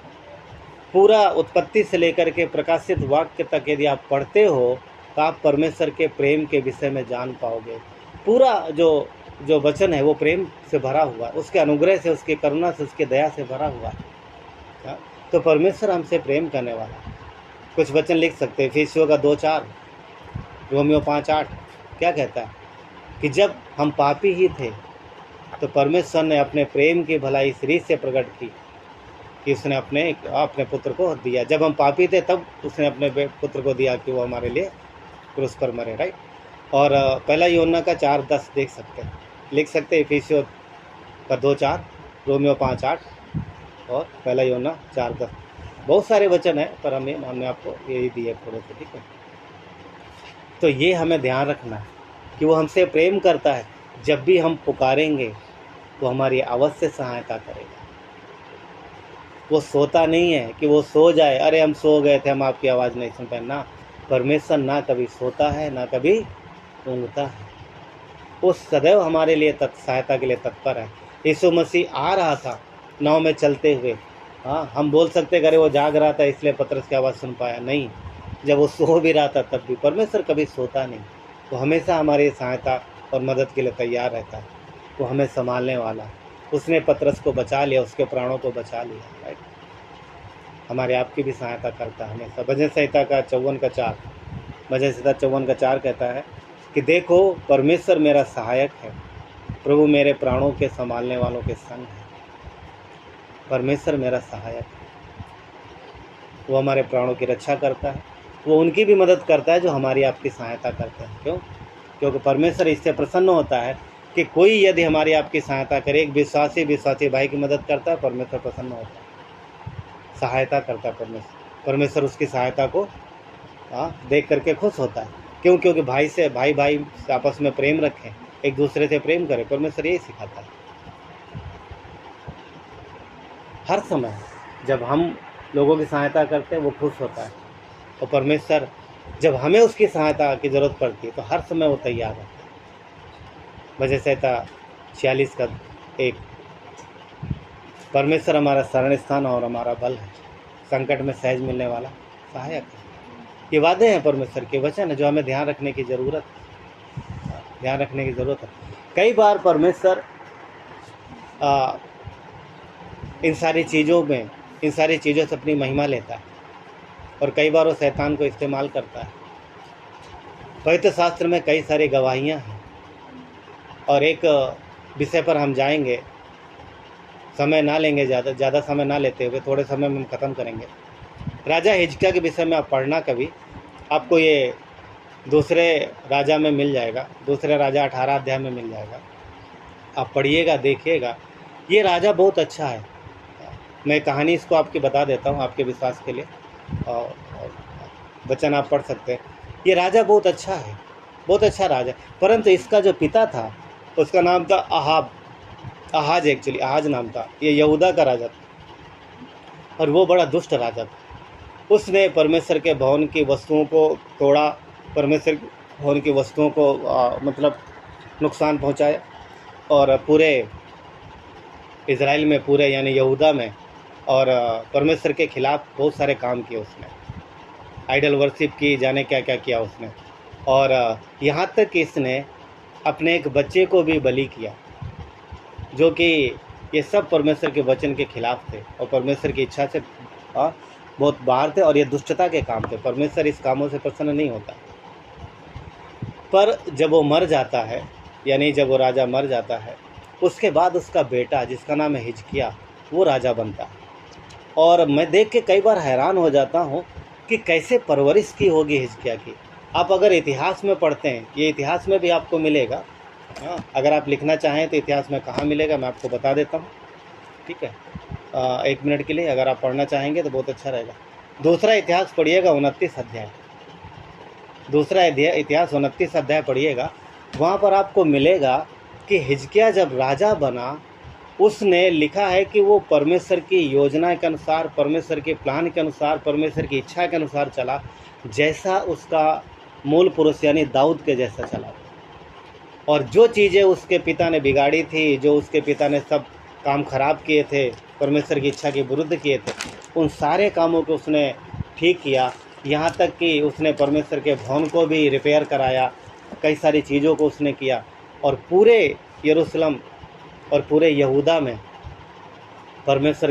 पूरा उत्पत्ति से लेकर के प्रकाशित वाक्य तक यदि आप पढ़ते हो तो आप परमेश्वर के प्रेम के विषय में जान पाओगे। पूरा जो वचन है वो प्रेम से भरा हुआ है, उसके अनुग्रह से, उसकी करुणा से, उसकी दया से भरा हुआ है। तो परमेश्वर हमसे प्रेम करने वाला है। कुछ वचन लिख सकते हैं, इफिसियों का 2:4, रोमियो 5:8 क्या कहता है कि जब हम पापी ही थे तो परमेश्वर ने अपने प्रेम की भलाई इस रीत से प्रकट की कि उसने अपने पुत्र को दिया। जब हम पापी थे तब उसने अपने पुत्र को दिया कि वो हमारे लिए क्रूस पर मरे, राइट। और पहला यूहन्ना का 4:10 देख सकते हैं, लिख सकते हैं, इफिसियों का 2:4, रोमियो 5:8 और पहला यूहन्ना 4:10। बहुत सारे वचन हैं, पर हमने आपको यही दिए थोड़े से, ठीक है। तो ये हमें ध्यान रखना है कि वो हमसे प्रेम करता है। जब भी हम पुकारेंगे तो हमारी अवश्य सहायता करेगा। वो सोता नहीं है कि वो सो जाए, अरे हम सो गए थे, हम आपकी आवाज़ नहीं सुन पाए ना। परमेश्वर ना कभी सोता है, ना कभी ऊँघता है। वो सदैव हमारे लिए सहायता के लिए तत्पर है। यीशु मसीह आ रहा था नाव में चलते हुए, हाँ, हम बोल सकते अरे वो जाग रहा था इसलिए पतरस की आवाज़ सुन पाया, नहीं। जब वो सो भी रहा था तब भी परमेश्वर कभी सोता नहीं। वो हमेशा हमारी सहायता और मदद के लिए तैयार रहता है। वो हमें संभालने वाला है। उसने पतरस को बचा लिया, उसके प्राणों को बचा लिया, राइट। हमारे आपकी भी सहायता करता है हमेशा। भजन संहिता का 54 का 4, भजन संहिता 54 का 4 कहता है कि देखो परमेश्वर मेरा सहायक है, प्रभु मेरे प्राणों के संभालने वालों के संग है। परमेश्वर मेरा सहायक है, वो हमारे प्राणों की रक्षा करता है, वो उनकी भी मदद करता है जो हमारी आपकी सहायता करते हैं। क्यों? क्योंकि परमेश्वर इससे प्रसन्न होता है कि कोई यदि हमारी आपकी सहायता करे, एक विश्वासी भाई की मदद करता है, परमेश्वर प्रसन्न होता है, सहायता करता है परमेश्वर उसकी सहायता को देख करके खुश होता है। क्यों? क्योंकि भाई से आपस में प्रेम रखें, एक दूसरे से प्रेम करें, परमेश्वर यही सिखाता है। हर समय जब हम लोगों की सहायता करते हैं वो खुश होता है, और परमेश्वर जब हमें उसकी सहायता की ज़रूरत पड़ती है तो हर समय वो तैयार है। भजन संहिता 46 का 1, परमेश्वर हमारा शरण स्थान और हमारा बल है, संकट में सहज मिलने वाला सहायक है। ये वादे हैं, परमेश्वर के वचन है जो हमें ध्यान रखने की ज़रूरत है। कई बार परमेश्वर इन सारी चीज़ों से अपनी महिमा लेता है, और कई बार वो शैतान को इस्तेमाल करता है। पवित्र शास्त्र में कई सारी गवाहियाँ हैं, और एक विषय पर हम जाएंगे, समय ना लेंगे, ज़्यादा समय ना लेते हुए थोड़े समय में हम ख़त्म करेंगे। राजा हिजकिय्याह के विषय में आप पढ़ना कभी, आपको ये दूसरे राजा में मिल जाएगा, दूसरे राजा 18 अध्याय में मिल जाएगा। आप पढ़िएगा, देखिएगा। ये राजा बहुत अच्छा है। मैं कहानी इसको आपकी बता देता हूँ आपके विश्वास के लिए, और वचन आप पढ़ सकते हैं। ये राजा बहुत अच्छा है, बहुत अच्छा राजा, परंतु इसका जो पिता था उसका नाम था आहाज नाम था। ये यहूदा का राजा था, और वो बड़ा दुष्ट राजा था। उसने परमेश्वर के भवन की वस्तुओं को तोड़ा, परमेश्वर के भवन की वस्तुओं को मतलब नुकसान पहुंचाया, और पूरे इज़राइल में, पूरे यानी यहूदा में, और परमेश्वर के खिलाफ बहुत सारे काम किए उसने। आइडल वर्शिप की, जाने क्या क्या किया उसने। और यहाँ तक कि इसने अपने एक बच्चे को भी बलि किया, जो कि ये सब परमेश्वर के वचन के खिलाफ थे और परमेश्वर की इच्छा से बहुत बाहर थे, और ये दुष्टता के काम थे। परमेश्वर इस कामों से प्रसन्न नहीं होता। पर जब वो मर जाता है, यानी जब वो राजा मर जाता है, उसके बाद उसका बेटा जिसका नाम है हिजकिय्याह, वो राजा बनता है। और मैं देख के कई बार हैरान हो जाता हूँ कि कैसे परवरिश की होगी हिजकिय्याह की। आप अगर इतिहास में पढ़ते हैं, ये इतिहास में भी आपको मिलेगा। अगर आप लिखना चाहें तो इतिहास में कहाँ मिलेगा मैं आपको बता देता हूँ, ठीक है। 1 मिनट के लिए अगर आप पढ़ना चाहेंगे तो बहुत अच्छा रहेगा। दूसरा इतिहास पढ़िएगा 29 अध्याय, दूसरा इतिहास 29 अध्याय पढ़िएगा। वहाँ पर आपको मिलेगा कि हिजकिय्याह जब राजा बना, उसने लिखा है कि वो परमेश्वर की योजना के अनुसार, परमेश्वर के प्लान के अनुसार, परमेश्वर की इच्छा के अनुसार चला, जैसा उसका मूल पुरुष यानी दाऊद के जैसा चला। और जो चीज़ें उसके पिता ने बिगाड़ी थी, जो उसके पिता ने सब काम खराब किए थे, परमेश्वर की इच्छा के विरुद्ध किए थे, उन सारे कामों को उसने ठीक किया। यहाँ तक कि उसने परमेश्वर के भवन को भी रिपेयर कराया, कई सारी चीज़ों को उसने किया, और पूरे यरूशलेम और पूरे यहूदा में परमेश्वर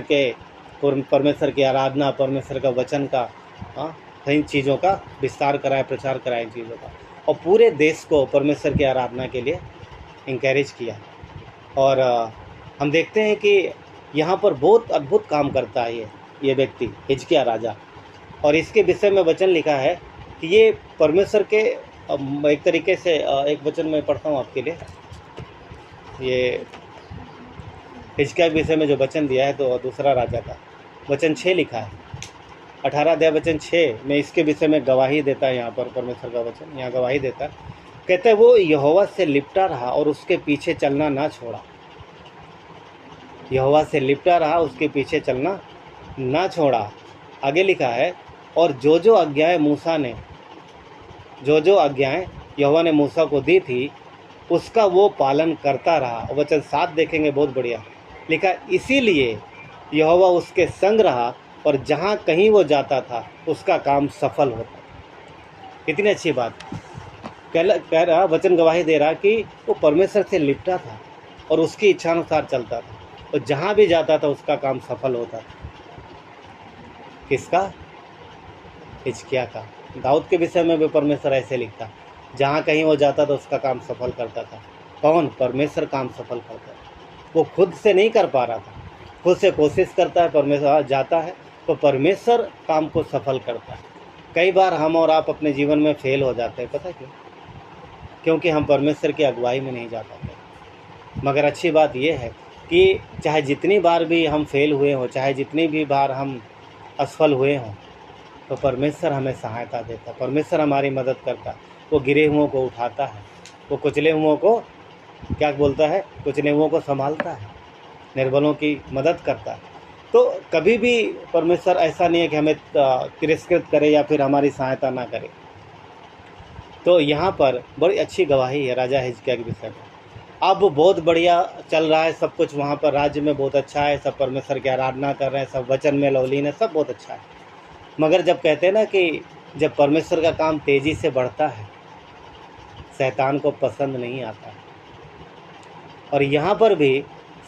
की आराधना, परमेश्वर का वचन का इन चीज़ों का विस्तार कराया, प्रचार कराया इन चीज़ों का, और पूरे देश को परमेश्वर की आराधना के लिए इंकरेज किया। और हम देखते हैं कि यहाँ पर बहुत अद्भुत काम करता है ये व्यक्ति हिजकिय्याह राजा। और इसके विषय में वचन लिखा है कि ये परमेश्वर के एक तरीके से एक वचन में पढ़ता हूँ आपके लिए। ये हिजकिय्याह के विषय में जो वचन दिया है तो दूसरा राजा का वचन 6 लिखा है, 18 अध्याय वचन 6 में इसके विषय में गवाही देता है। यहाँ पर परमेश्वर का वचन यहाँ गवाही देता है, कहते हैं वो यहोवा से लिपटा रहा और उसके पीछे चलना ना छोड़ा। यहोवा से लिपटा रहा, उसके पीछे चलना ना छोड़ा। आगे लिखा है, और जो जो आज्ञाएं यहोवा ने मूसा को दी थी उसका वो पालन करता रहा। वचन 7 देखेंगे, बहुत बढ़िया लिखा, इसीलिए यहोवा उसके संग रहा और जहाँ कहीं वो जाता था उसका काम सफल होता। कितनी अच्छी बात कह रहा, वचन गवाही दे रहा कि वो परमेश्वर से लिपटा था और उसकी इच्छानुसार चलता था, और जहाँ भी जाता था उसका काम सफल होता था। किसका? हिजकिय्याह का। दाऊद के विषय में भी परमेश्वर ऐसे लिखता, जहाँ कहीं वो जाता था उसका काम सफल करता था। कौन? परमेश्वर काम सफल करता है। वो खुद से नहीं कर पा रहा था, खुद से कोशिश करता है, परमेश्वर जाता है तो परमेश्वर काम को सफल करता है। कई बार हम और आप अपने जीवन में फेल हो जाते हैं, पता क्यों? क्योंकि हम परमेश्वर की अगुवाई में नहीं जा पाते। मगर अच्छी बात यह है कि चाहे जितनी बार भी हम फेल हुए हों, चाहे जितनी भी बार हम असफल हुए हों, तो परमेश्वर हमें सहायता देता है, परमेश्वर हमारी मदद करता है। वो गिरे हुओं को उठाता है, वो कुचले हुओं को क्या बोलता है? कुचले हुओं को संभालता है, निर्बलों की मदद करता है। तो कभी भी परमेश्वर ऐसा नहीं है कि हमें तिरस्कृत करे या फिर हमारी सहायता ना करे। तो यहाँ पर बड़ी अच्छी गवाही है राजा हिजकिय्याह के विषय में। अब बहुत बढ़िया चल रहा है सब कुछ, वहाँ पर राज्य में बहुत अच्छा है, सब परमेश्वर की आराधना कर रहे हैं, सब वचन में लवलीन है, सब बहुत अच्छा है। मगर जब कहते हैं ना कि जब परमेश्वर का काम तेज़ी से बढ़ता है, शैतान को पसंद नहीं आता है। और यहाँ पर भी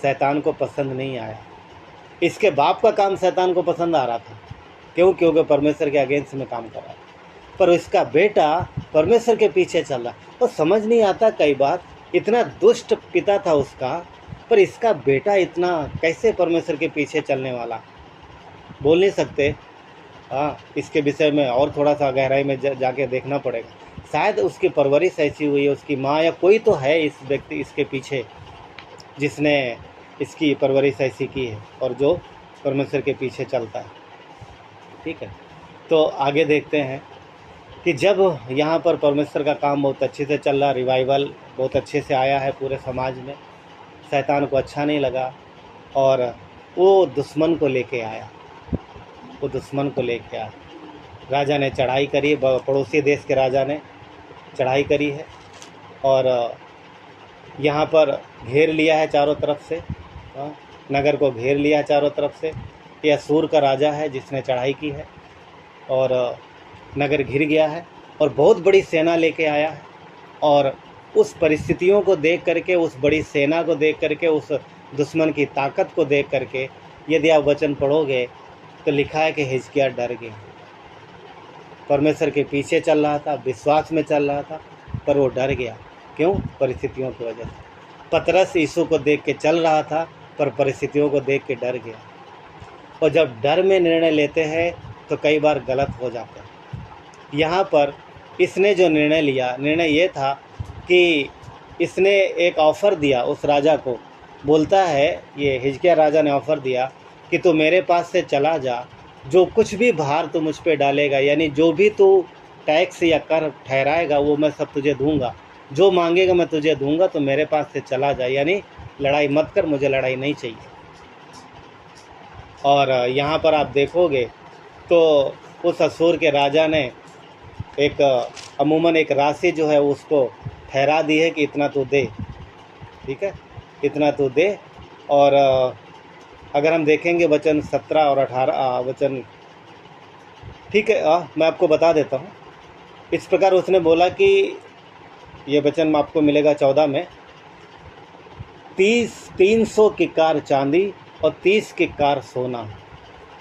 शैतान को पसंद नहीं आया। इसके बाप का काम शैतान को पसंद आ रहा था। क्यों? क्योंकि परमेश्वर के अगेंस्ट में काम कर रहा है। पर इसका बेटा परमेश्वर के पीछे चल रहा। और समझ नहीं आता कई बार, इतना दुष्ट पिता था उसका, पर इसका बेटा इतना कैसे परमेश्वर के पीछे चलने वाला? बोल नहीं सकते। हाँ, इसके विषय में और थोड़ा सा गहराई में जाके देखना पड़ेगा। शायद उसकी परवरिश ऐसी हुई है, उसकी माँ या कोई तो है इस व्यक्ति इसके पीछे जिसने इसकी परवरिश ऐसी की है और जो परमेश्वर के पीछे चलता है। ठीक है, तो आगे देखते हैं कि जब यहाँ पर परमेश्वर का काम बहुत अच्छे से चल रहा, रिवाइवल बहुत अच्छे से आया है पूरे समाज में, शैतान को अच्छा नहीं लगा और वो दुश्मन को लेके आया। वो दुश्मन को लेके आया। राजा ने चढ़ाई करी, पड़ोसी देश के राजा ने चढ़ाई करी है और यहाँ पर घेर लिया है चारों तरफ से। नगर को घेर लिया है चारों तरफ से। यह असूर का राजा है जिसने चढ़ाई की है और नगर घिर गया है और बहुत बड़ी सेना लेके आया है। और उस परिस्थितियों को देख करके, उस बड़ी सेना को देख करके, उस दुश्मन की ताकत को देख करके यदि आप वचन पढ़ोगे तो लिखा है कि हिजकिय्याह डर गया। परमेश्वर के पीछे चल रहा था, विश्वास में चल रहा था, पर वो डर गया। क्यों? परिस्थितियों की वजह से। पतरस यीशु को देख के चल रहा था, पर परिस्थितियों को देख के डर गया। और जब डर में निर्णय लेते हैं तो कई बार गलत हो जाते हैं। यहाँ पर इसने जो निर्णय लिया, निर्णय ये था कि इसने एक ऑफ़र दिया उस राजा को। बोलता है, ये हिजकिय्याह राजा ने ऑफ़र दिया कि तू मेरे पास से चला जा, जो कुछ भी भार तू मुझ पे डालेगा, यानी जो भी तू टैक्स या कर ठहराएगा वो मैं सब तुझे दूंगा, जो मांगेगा मैं तुझे दूंगा, तो मेरे पास से चला जा, यानी लड़ाई मत कर, मुझे लड़ाई नहीं चाहिए। और यहाँ पर आप देखोगे तो उस असूर के राजा ने एक अमूमन एक राशि जो है उसको ठहरा दी है कि इतना तू दे। ठीक है, इतना तू दे। और अगर हम देखेंगे वचन 17 और 18 वचन, ठीक है, मैं आपको बता देता हूँ। इस प्रकार उसने बोला कि ये वचन आपको मिलेगा 14 में, 300 किक्कार चांदी और 30 किक्कार सोना।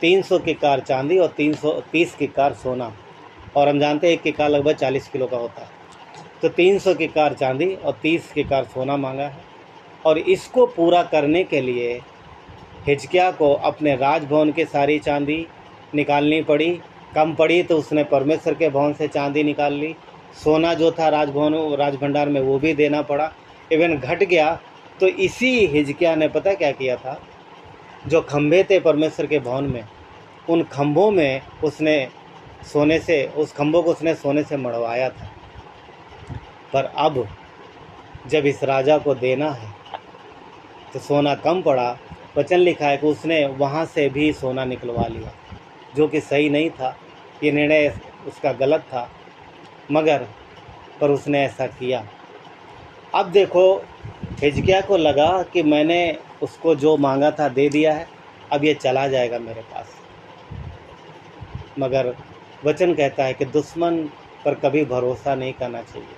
300 किक्कार चांदी और 330 किक्कार सोना। और हम जानते हैं एक किक्कार लगभग 40 किलो का होता है। तो 300 किक्कार चांदी और 30 किक्कार सोना मांगा है। और इसको पूरा करने के लिए हिजकिय्याह को अपने राजभवन के सारी चांदी निकालनी पड़ी। कम पड़ी तो उसने परमेश्वर के भवन से चांदी निकाल ली। सोना जो था राजभंडार में वो भी देना पड़ा। इवन घट गया तो इसी हिजकिय्याह ने पता क्या किया था, जो खंभे थे परमेश्वर के भवन में, उन खंभों में उसने सोने से, उस खंभों को उसने सोने से मढ़वाया था। पर अब जब इस राजा को देना है तो सोना कम पड़ा। वचन लिखा है कि उसने वहाँ से भी सोना निकलवा लिया, जो कि सही नहीं था। ये निर्णय उसका गलत था, मगर पर उसने ऐसा किया। अब देखो, हिजकिय्याह को लगा कि मैंने उसको जो मांगा था दे दिया है, अब ये चला जाएगा मेरे पास। मगर वचन कहता है कि दुश्मन पर कभी भरोसा नहीं करना चाहिए,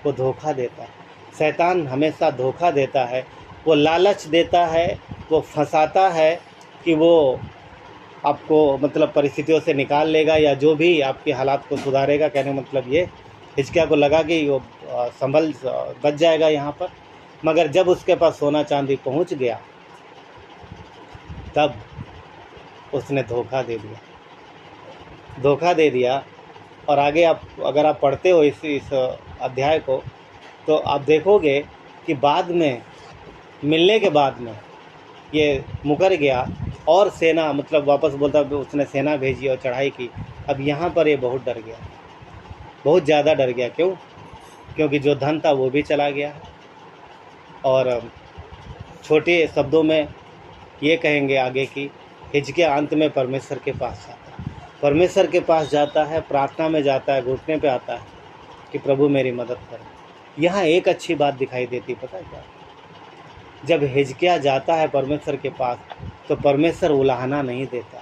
वो धोखा देता है। शैतान हमेशा धोखा देता है, वो लालच देता है, वो फंसाता है कि वो आपको मतलब परिस्थितियों से निकाल लेगा या जो भी आपके हालात को सुधारेगा। कहने का मतलब ये हिजकिय्याह को लगा कि वो संभल बच जाएगा यहाँ पर, मगर जब उसके पास सोना चांदी पहुँच गया तब उसने धोखा दे दिया। और आगे आप अगर आप पढ़ते हो इस अध्याय को, तो आप देखोगे कि बाद में, मिलने के बाद में ये मुकर गया और सेना, मतलब वापस बोलता उसने सेना भेजी और चढ़ाई की। अब यहाँ पर ये बहुत डर गया, बहुत ज़्यादा डर गया। क्यों? क्योंकि जो धन था वो भी चला गया। और छोटे शब्दों में ये कहेंगे आगे कि हिजकिय्याह अंत में परमेश्वर के पास जाता है, परमेश्वर के पास जाता है, प्रार्थना में जाता है, घुटने पे आता है कि प्रभु मेरी मदद करो। यहाँ एक अच्छी बात दिखाई देती, पता है क्या? जब हिजकिय्याह जाता है परमेश्वर के पास तो परमेश्वर उलाहना नहीं देता,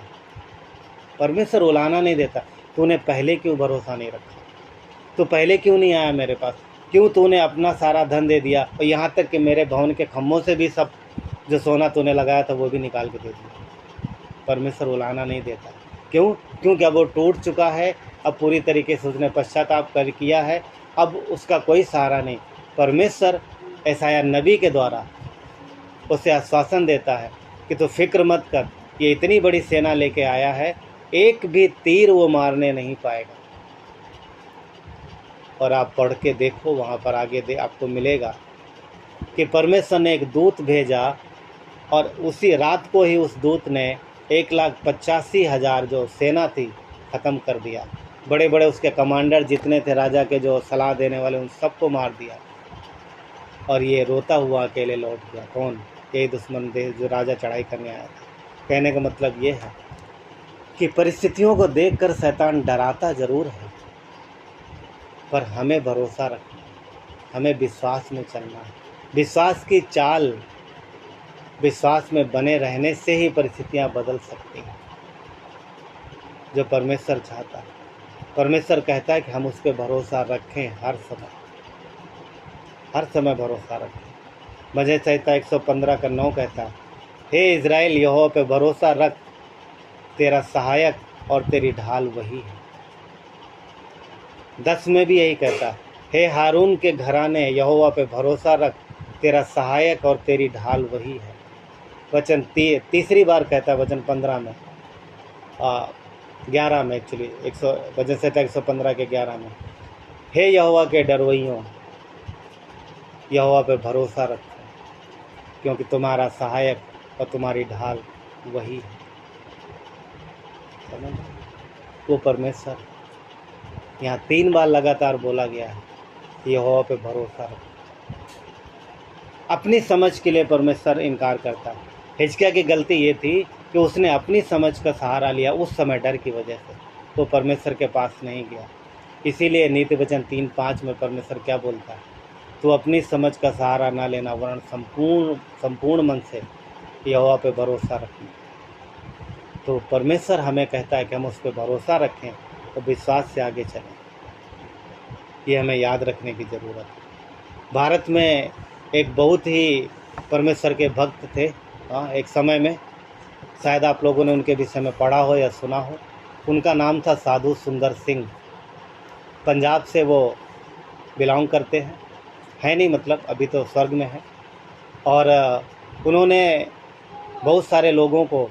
परमेश्वर उलाहना नहीं देता। तूने पहले क्यों भरोसा नहीं रखा? तू पहले क्यों नहीं आया मेरे पास? क्यों तूने अपना सारा धन दे दिया? और यहाँ तक कि मेरे भवन के खम्भों से भी सब जो सोना तूने लगाया था वो भी निकाल के दे दिया। परमेश्वर उलाहना नहीं देता। क्यों? क्योंकि अब वो टूट चुका है, अब पूरी तरीके से उसने पश्चाताप कर किया है, अब उसका कोई सहारा नहीं। परमेश्वर यशायाह नबी के द्वारा उसे आश्वासन देता है कि तू फिक्र मत कर, ये इतनी बड़ी सेना लेके आया है, एक भी तीर वो मारने नहीं पाएगा। और आप पढ़ के देखो, वहाँ पर आगे आपको मिलेगा कि परमेश्वर ने एक दूत भेजा और उसी रात को ही उस दूत ने 1,85,000 जो सेना थी ख़त्म कर दिया। बड़े बड़े उसके कमांडर जितने थे, राजा के जो सलाह देने वाले, उन सबको मार दिया। और ये रोता हुआ अकेले लौट गया। कौन? यही दुश्मन देश जो राजा चढ़ाई करने आया था। कहने का मतलब ये है कि परिस्थितियों को देखकर शैतान डराता ज़रूर है, पर हमें भरोसा रखना, हमें विश्वास में चलना है। विश्वास की चाल, विश्वास में बने रहने से ही परिस्थितियां बदल सकती हैं। जो परमेश्वर चाहता है, परमेश्वर कहता है कि हम उस पर भरोसा रखें, हर समय भरोसा रखें। भजन संहिता 115 का 9 कहता है, हे इज़राइल, यहोवा पे भरोसा रख, तेरा सहायक और तेरी ढाल वही है। 10 में भी यही कहता है, हे हारून के घराने, यहोवा पे भरोसा रख, तेरा सहायक और तेरी ढाल वही है। वचन तीसरी बार कहता है वचन 15 में, 11 में एक्चुअली, वचन संहिता 115 के 11 में, हे यहोवा के डरवइयों, यहोवा पे भरोसा रखो, क्योंकि तुम्हारा सहायक और तुम्हारी ढाल वही है। समझ? वो परमेश्वर यहाँ 3 बार लगातार बोला गया है, यहोवा पे भरोसा रखो। अपनी समझ के लिए परमेश्वर इनकार करता है। हिजकिय्याह की गलती ये थी कि उसने अपनी समझ का सहारा लिया, उस समय डर की वजह से वो परमेश्वर के पास नहीं गया। इसीलिए नीति वचन 3:5 में परमेश्वर क्या बोलता है, तो अपनी समझ का सहारा ना लेना, वरन संपूर्ण मन से यहोवा पे भरोसा रखना। तो परमेश्वर हमें कहता है कि हम उस पर भरोसा रखें और विश्वास से आगे चलें। ये हमें याद रखने की ज़रूरत है। भारत में एक बहुत ही परमेश्वर के भक्त थे, एक समय में, शायद आप लोगों ने उनके विषय में पढ़ा हो या सुना हो। उनका नाम था साधु सुंदर सिंह। पंजाब से वो बिलोंग करते हैं, है नहीं, मतलब अभी तो स्वर्ग में है। और उन्होंने बहुत सारे लोगों को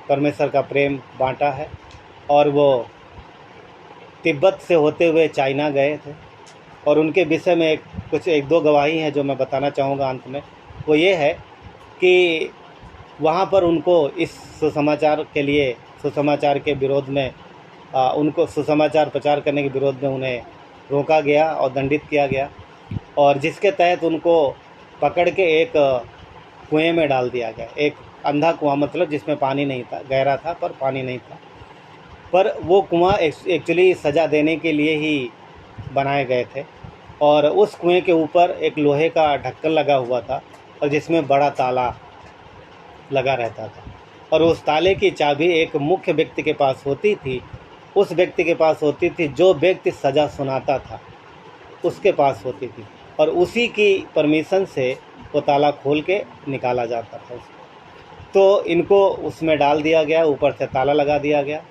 परमेश्वर का प्रेम बांटा है। और वो तिब्बत से होते हुए चाइना गए थे। और उनके विषय में एक दो गवाही हैं जो मैं बताना चाहूँगा अंत में। वो ये है कि वहाँ पर उनको इस सुसमाचार के लिए, सुसमाचार के विरोध में, उनको सुसमाचार प्रचार करने के विरोध में उन्हें रोका गया और दंडित किया गया। और जिसके तहत उनको पकड़ के एक कुएं में डाल दिया गया। एक अंधा कुआं, मतलब जिसमें पानी नहीं था, गहरा था पर पानी नहीं था। पर वो कुआं एक्चुअली सज़ा देने के लिए ही बनाए गए थे। और उस कुएं के ऊपर एक लोहे का ढक्कन लगा हुआ था और जिसमें बड़ा ताला लगा रहता था। और उस ताले की चाबी एक मुख्य व्यक्ति के पास होती थी, उस व्यक्ति के पास होती थी जो व्यक्ति सज़ा सुनाता था, उसके पास होती थी। और उसी की परमिशन से वो ताला खोल के निकाला जाता था उसको। तो इनको उसमें डाल दिया गया, ऊपर से ताला लगा दिया गया।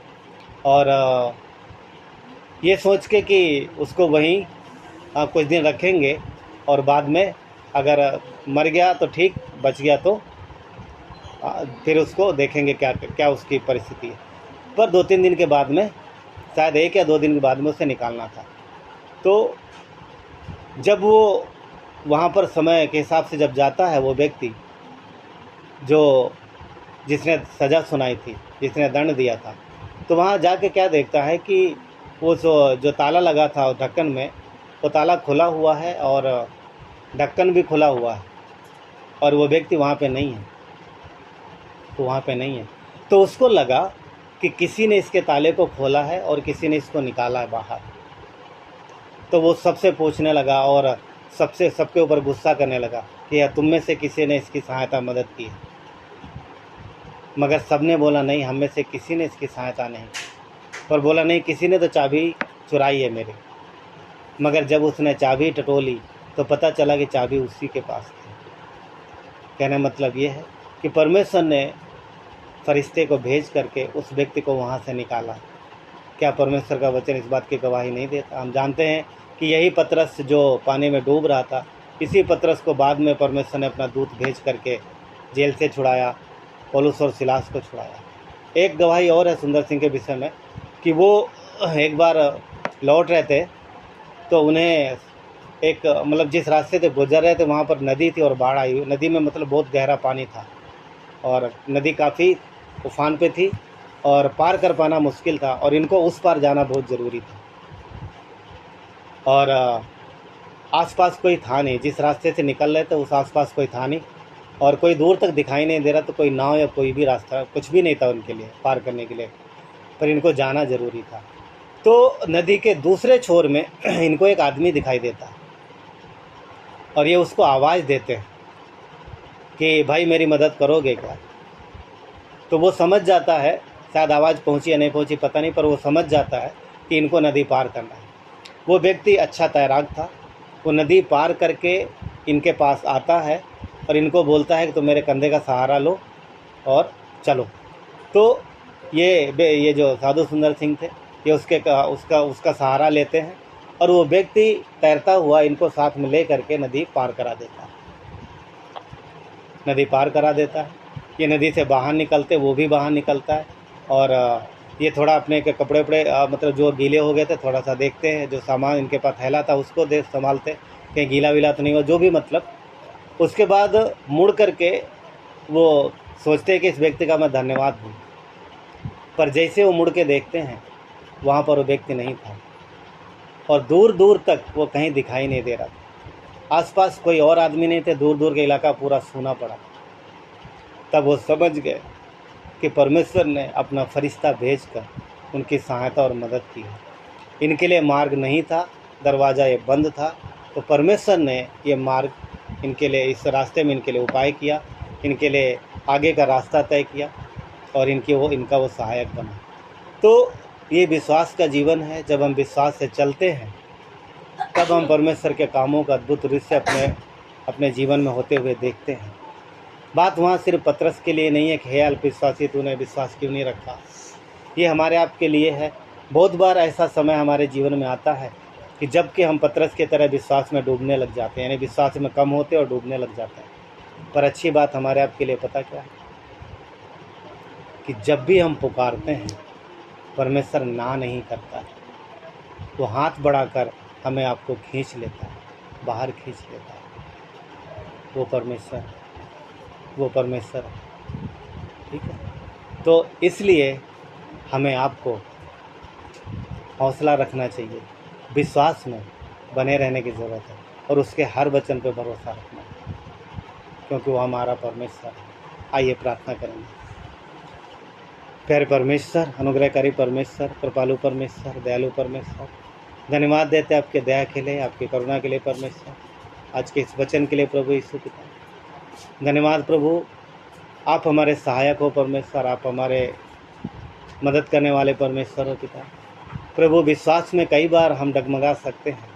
और ये सोच के कि उसको वहीं कुछ दिन रखेंगे और बाद में अगर मर गया तो ठीक, बच गया तो फिर उसको देखेंगे क्या क्या उसकी परिस्थिति है। पर 2-3 दिन के बाद में, शायद 1 या 2 दिन के बाद में उसे निकालना था। तो जब वो वहाँ पर समय के हिसाब से जब जाता है, वो व्यक्ति जो जिसने सज़ा सुनाई थी, जिसने दंड दिया था, तो वहाँ जाके क्या देखता है कि वो जो ताला लगा था ढक्कन में, वो ताला खुला हुआ है और ढक्कन भी खुला हुआ है और वो व्यक्ति वहाँ पे नहीं है। तो वहाँ पे नहीं है, तो उसको लगा कि किसी ने इसके ताले को खोला है और किसी ने इसको निकाला है बाहर। तो वो सबसे पूछने लगा और सबके ऊपर गुस्सा करने लगा कि यार तुम में से किसी ने इसकी सहायता मदद की है। मगर सबने बोला नहीं, हम में से किसी ने इसकी सहायता नहीं की। पर बोला नहीं, किसी ने तो चाबी चुराई है मेरे। मगर जब उसने चाबी टटोली तो पता चला कि चाबी उसी के पास थी। कहने मतलब ये है कि परमेश्वर ने फरिश्ते को भेज करके उस व्यक्ति को वहाँ से निकाला। क्या परमेश्वर का वचन इस बात की गवाही नहीं देता? हम जानते हैं कि यही पतरस जो पानी में डूब रहा था, इसी पतरस को बाद में परमेश्वर ने अपना दूत भेज करके जेल से छुड़ाया, पौलुस और सिलास को छुड़ाया। एक गवाही और है सुंदर सिंह के विषय में कि वो एक बार लौट रहे थे, तो उन्हें एक मतलब जिस रास्ते से गुजर रहे थे वहाँ पर नदी थी और बाढ़ आई हुई। नदी में मतलब बहुत गहरा पानी था और नदी काफ़ी उफान पे थी और पार कर पाना मुश्किल था और इनको उस पार जाना बहुत ज़रूरी था। और आसपास कोई था नहीं, जिस रास्ते से निकल रहे थे उस आसपास कोई था नहीं और कोई दूर तक दिखाई नहीं दे रहा, तो कोई नाव या कोई भी रास्ता कुछ भी नहीं था उनके लिए पार करने के लिए, पर इनको जाना ज़रूरी था। तो नदी के दूसरे छोर में इनको एक आदमी दिखाई देता है और ये उसको आवाज़ देते हैं कि भाई मेरी मदद करोगे क्या? तो वो समझ जाता है, शायद आवाज़ पहुंची या नहीं पहुंची पता नहीं, पर वो समझ जाता है कि इनको नदी पार करना है। वो व्यक्ति अच्छा तैराक था, वो नदी पार करके इनके पास आता है और इनको बोलता है कि तुम मेरे कंधे का सहारा लो और चलो। तो ये जो साधु सुंदर सिंह थे, ये उसका सहारा लेते हैं और वो व्यक्ति तैरता हुआ इनको साथ में ले करके नदी पार करा देता है। नदी पार करा देता है, ये नदी से बाहर निकलते, वो भी बाहर निकलता है और ये थोड़ा अपने के कपड़े मतलब जो गीले हो गए थे थोड़ा सा देखते हैं, जो सामान इनके पास थैला था उसको देख संभालते कहीं गीला विला तो नहीं हो, जो भी मतलब। उसके बाद मुड़ करके वो सोचते हैं कि इस व्यक्ति का मैं धन्यवाद दूँ, पर जैसे वो मुड़ के देखते हैं वहाँ पर वो व्यक्ति नहीं था और दूर दूर तक वो कहीं दिखाई नहीं दे रहा था। आसपास कोई और आदमी नहीं थे, दूर दूर के इलाका पूरा सूना पड़ा। तब वो समझ गए कि परमेश्वर ने अपना फरिश्ता भेजकर उनकी सहायता और मदद की है। इनके लिए मार्ग नहीं था, दरवाज़ा ये बंद था, तो परमेश्वर ने ये मार्ग इनके लिए, इस रास्ते में इनके लिए उपाय किया, इनके लिए आगे का रास्ता तय किया और इनका वो सहायक बना। तो ये विश्वास का जीवन है। जब हम विश्वास से चलते हैं तब हम परमेश्वर के कामों का अद्भुत दृश्य अपने जीवन में होते हुए देखते हैं। बात वहाँ सिर्फ पतरस के लिए नहीं है कि हे अल्पविश्वासी तूने विश्वास क्यों नहीं रखा, ये हमारे आपके लिए है। बहुत बार ऐसा समय हमारे जीवन में आता है कि जबकि हम पतरस की तरह विश्वास में डूबने लग जाते हैं, यानी विश्वास में कम होते और डूबने लग जाते हैं। पर अच्छी बात हमारे आपके लिए पता क्या है कि जब भी हम पुकारते हैं परमेश्वर ना नहीं करता है, वो हाथ बढ़ाकर हमें आपको खींच लेता है, बाहर खींच लेता है। वो परमेश्वर है, ठीक है। तो इसलिए हमें आपको हौसला रखना चाहिए, विश्वास में बने रहने की ज़रूरत है और उसके हर वचन पर भरोसा रखना है, क्योंकि वो हमारा परमेश्वर है। आइए प्रार्थना करेंगे। प्यारे परमेश्वर, अनुग्रहकारी परमेश्वर, कृपालु परमेश्वर, दयालु परमेश्वर, धन्यवाद देते आपके दया के लिए, आपकी करुणा के लिए परमेश्वर, आज के इस वचन के लिए प्रभु यीशु पिता। धन्यवाद प्रभु, आप हमारे सहायक हो परमेश्वर, आप हमारे मदद करने वाले परमेश्वर हो पिता। प्रभु विश्वास में कई बार हम डगमगा सकते हैं,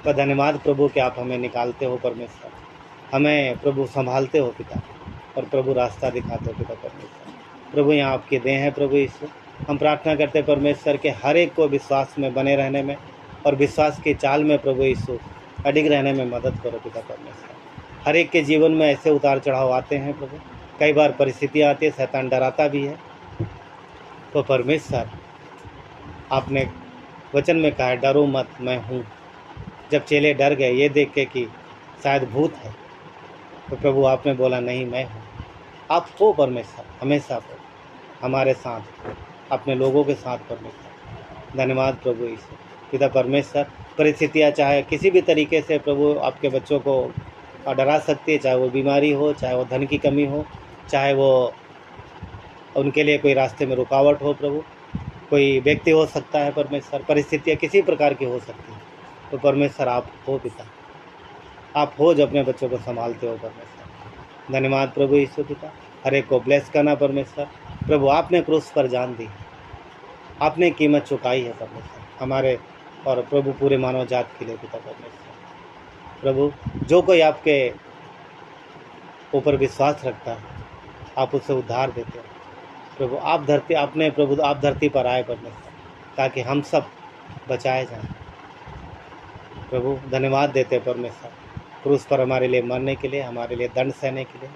पर धन्यवाद प्रभु कि आप हमें निकालते हो परमेश्वर, हमें प्रभु संभालते हो पिता और प्रभु रास्ता दिखाते हो पिता परमेश्वर। प्रभु यहाँ आपके दें हैं प्रभु यीशु, हम प्रार्थना करते परमेश्वर के हर एक को विश्वास में बने रहने में और विश्वास की चाल में प्रभु यीशु अडिग रहने में मदद करो पिता परमेश्वर। हर एक के जीवन में ऐसे उतार चढ़ाव आते हैं प्रभु, कई बार परिस्थितियाँ आती है, शैतान डराता भी है। तो परमेश्वर आपने वचन में कहा है डरो मत मैं हूँ। जब चेले डर गए ये देख के कि शायद भूत है, तो प्रभु आपने बोला नहीं मैं हूँ। आप हो परमेश्वर, हमेशा हो हमारे साथ, अपने लोगों के साथ परमेश्वर। धन्यवाद प्रभु यीशु पिता परमेश्वर। परिस्थितियाँ चाहे किसी भी तरीके से प्रभु आपके बच्चों को डरा सकती है, चाहे वो बीमारी हो, चाहे वो धन की कमी हो, चाहे वो उनके लिए कोई रास्ते में रुकावट हो प्रभु, कोई व्यक्ति हो सकता है परमेश्वर, परिस्थितियाँ किसी प्रकार की हो सकती हैं। तो परमेश्वर आप हो पिता, आप हो जो अपने बच्चों को संभालते हो परमेश्वर। धन्यवाद प्रभु यीशु पिता। हर एक को ब्लेस करना परमेश्वर। प्रभु आपने क्रूस पर जान दी, आपने कीमत चुकाई है परमेश्वर हमारे और प्रभु पूरे मानव जात के लिए पिता परमेश्वर। प्रभु जो कोई आपके ऊपर विश्वास रखता है आप उससे उद्धार देते हो प्रभु। आप धरती पर आए परमेश्वर ताकि हम सब बचाए जाएं प्रभु। धन्यवाद देते हैं परमेश्वर क्रूस पर हमारे लिए मरने के लिए, हमारे लिए दंड सहने के लिए।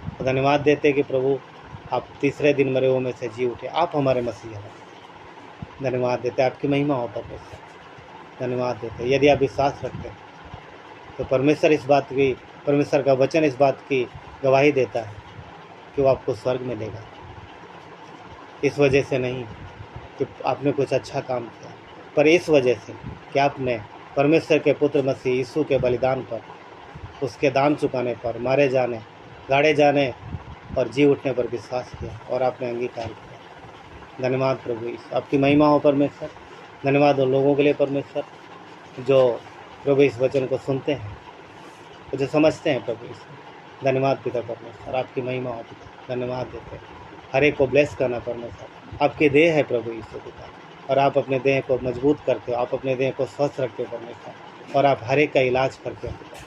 तो धन्यवाद देते कि प्रभु आप तीसरे दिन मरे हुओं में से जी उठे, आप हमारे मसीहा हैं। धन्यवाद देते, आपकी महिमा हो परमेश्वर। धन्यवाद देते। यदि आप विश्वास रखते हैं तो परमेश्वर का वचन इस बात की गवाही देता है कि वो आपको स्वर्ग में लेगा। इस वजह से नहीं कि आपने कुछ अच्छा काम किया, पर इस वजह से कि आपने परमेश्वर के पुत्र मसीह यीशु के बलिदान पर, उसके दाम चुकाने पर, मारे जाने, गाड़े जाने और जी उठने पर विश्वास किया और आपने अंगीकार किया। धन्यवाद प्रभु यीशु, आपकी महिमा हो परमेश्वर। धन्यवाद उन लोगों के लिए परमेश्वर जो प्रभु इस वचन को सुनते हैं, जो समझते हैं प्रभु यीशु। धन्यवाद पिता परमेश्वर, आपकी महिमा हो पिता। धन्यवाद देते, हर एक को ब्लेस करना परमेश्वर। आपकी देह है प्रभु यीशु पिता, और आप अपने देह को मजबूत करते हो, आप अपने देह को स्वस्थ रखते हो परमेश्वर, और आप हर एक का इलाज करते हो पिता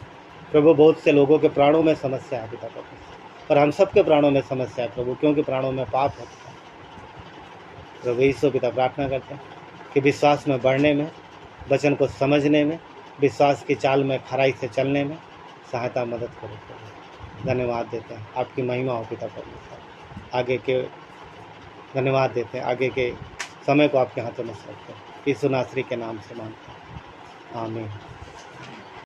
प्रभु। बहुत से लोगों के प्राणों में समस्या है पिता परमेश्वर, और हम सबके प्राणों में समस्या है प्रभु, क्योंकि प्राणों में पाप है पिता प्रभु यीशु पिता। प्रार्थना करते हैं कि विश्वास में बढ़ने में, वचन को समझने में, विश्वास की चाल में खराई से चलने में सहायता मदद करो प्रभु। धन्यवाद देते हैं, आपकी महिमा हो पिता परमेश्वर। आगे के धन्यवाद देते हैं, आगे के समय को आपके हाथों में रखते हैं। यीशु नासरी के नाम से मांगते हैं, आमीन।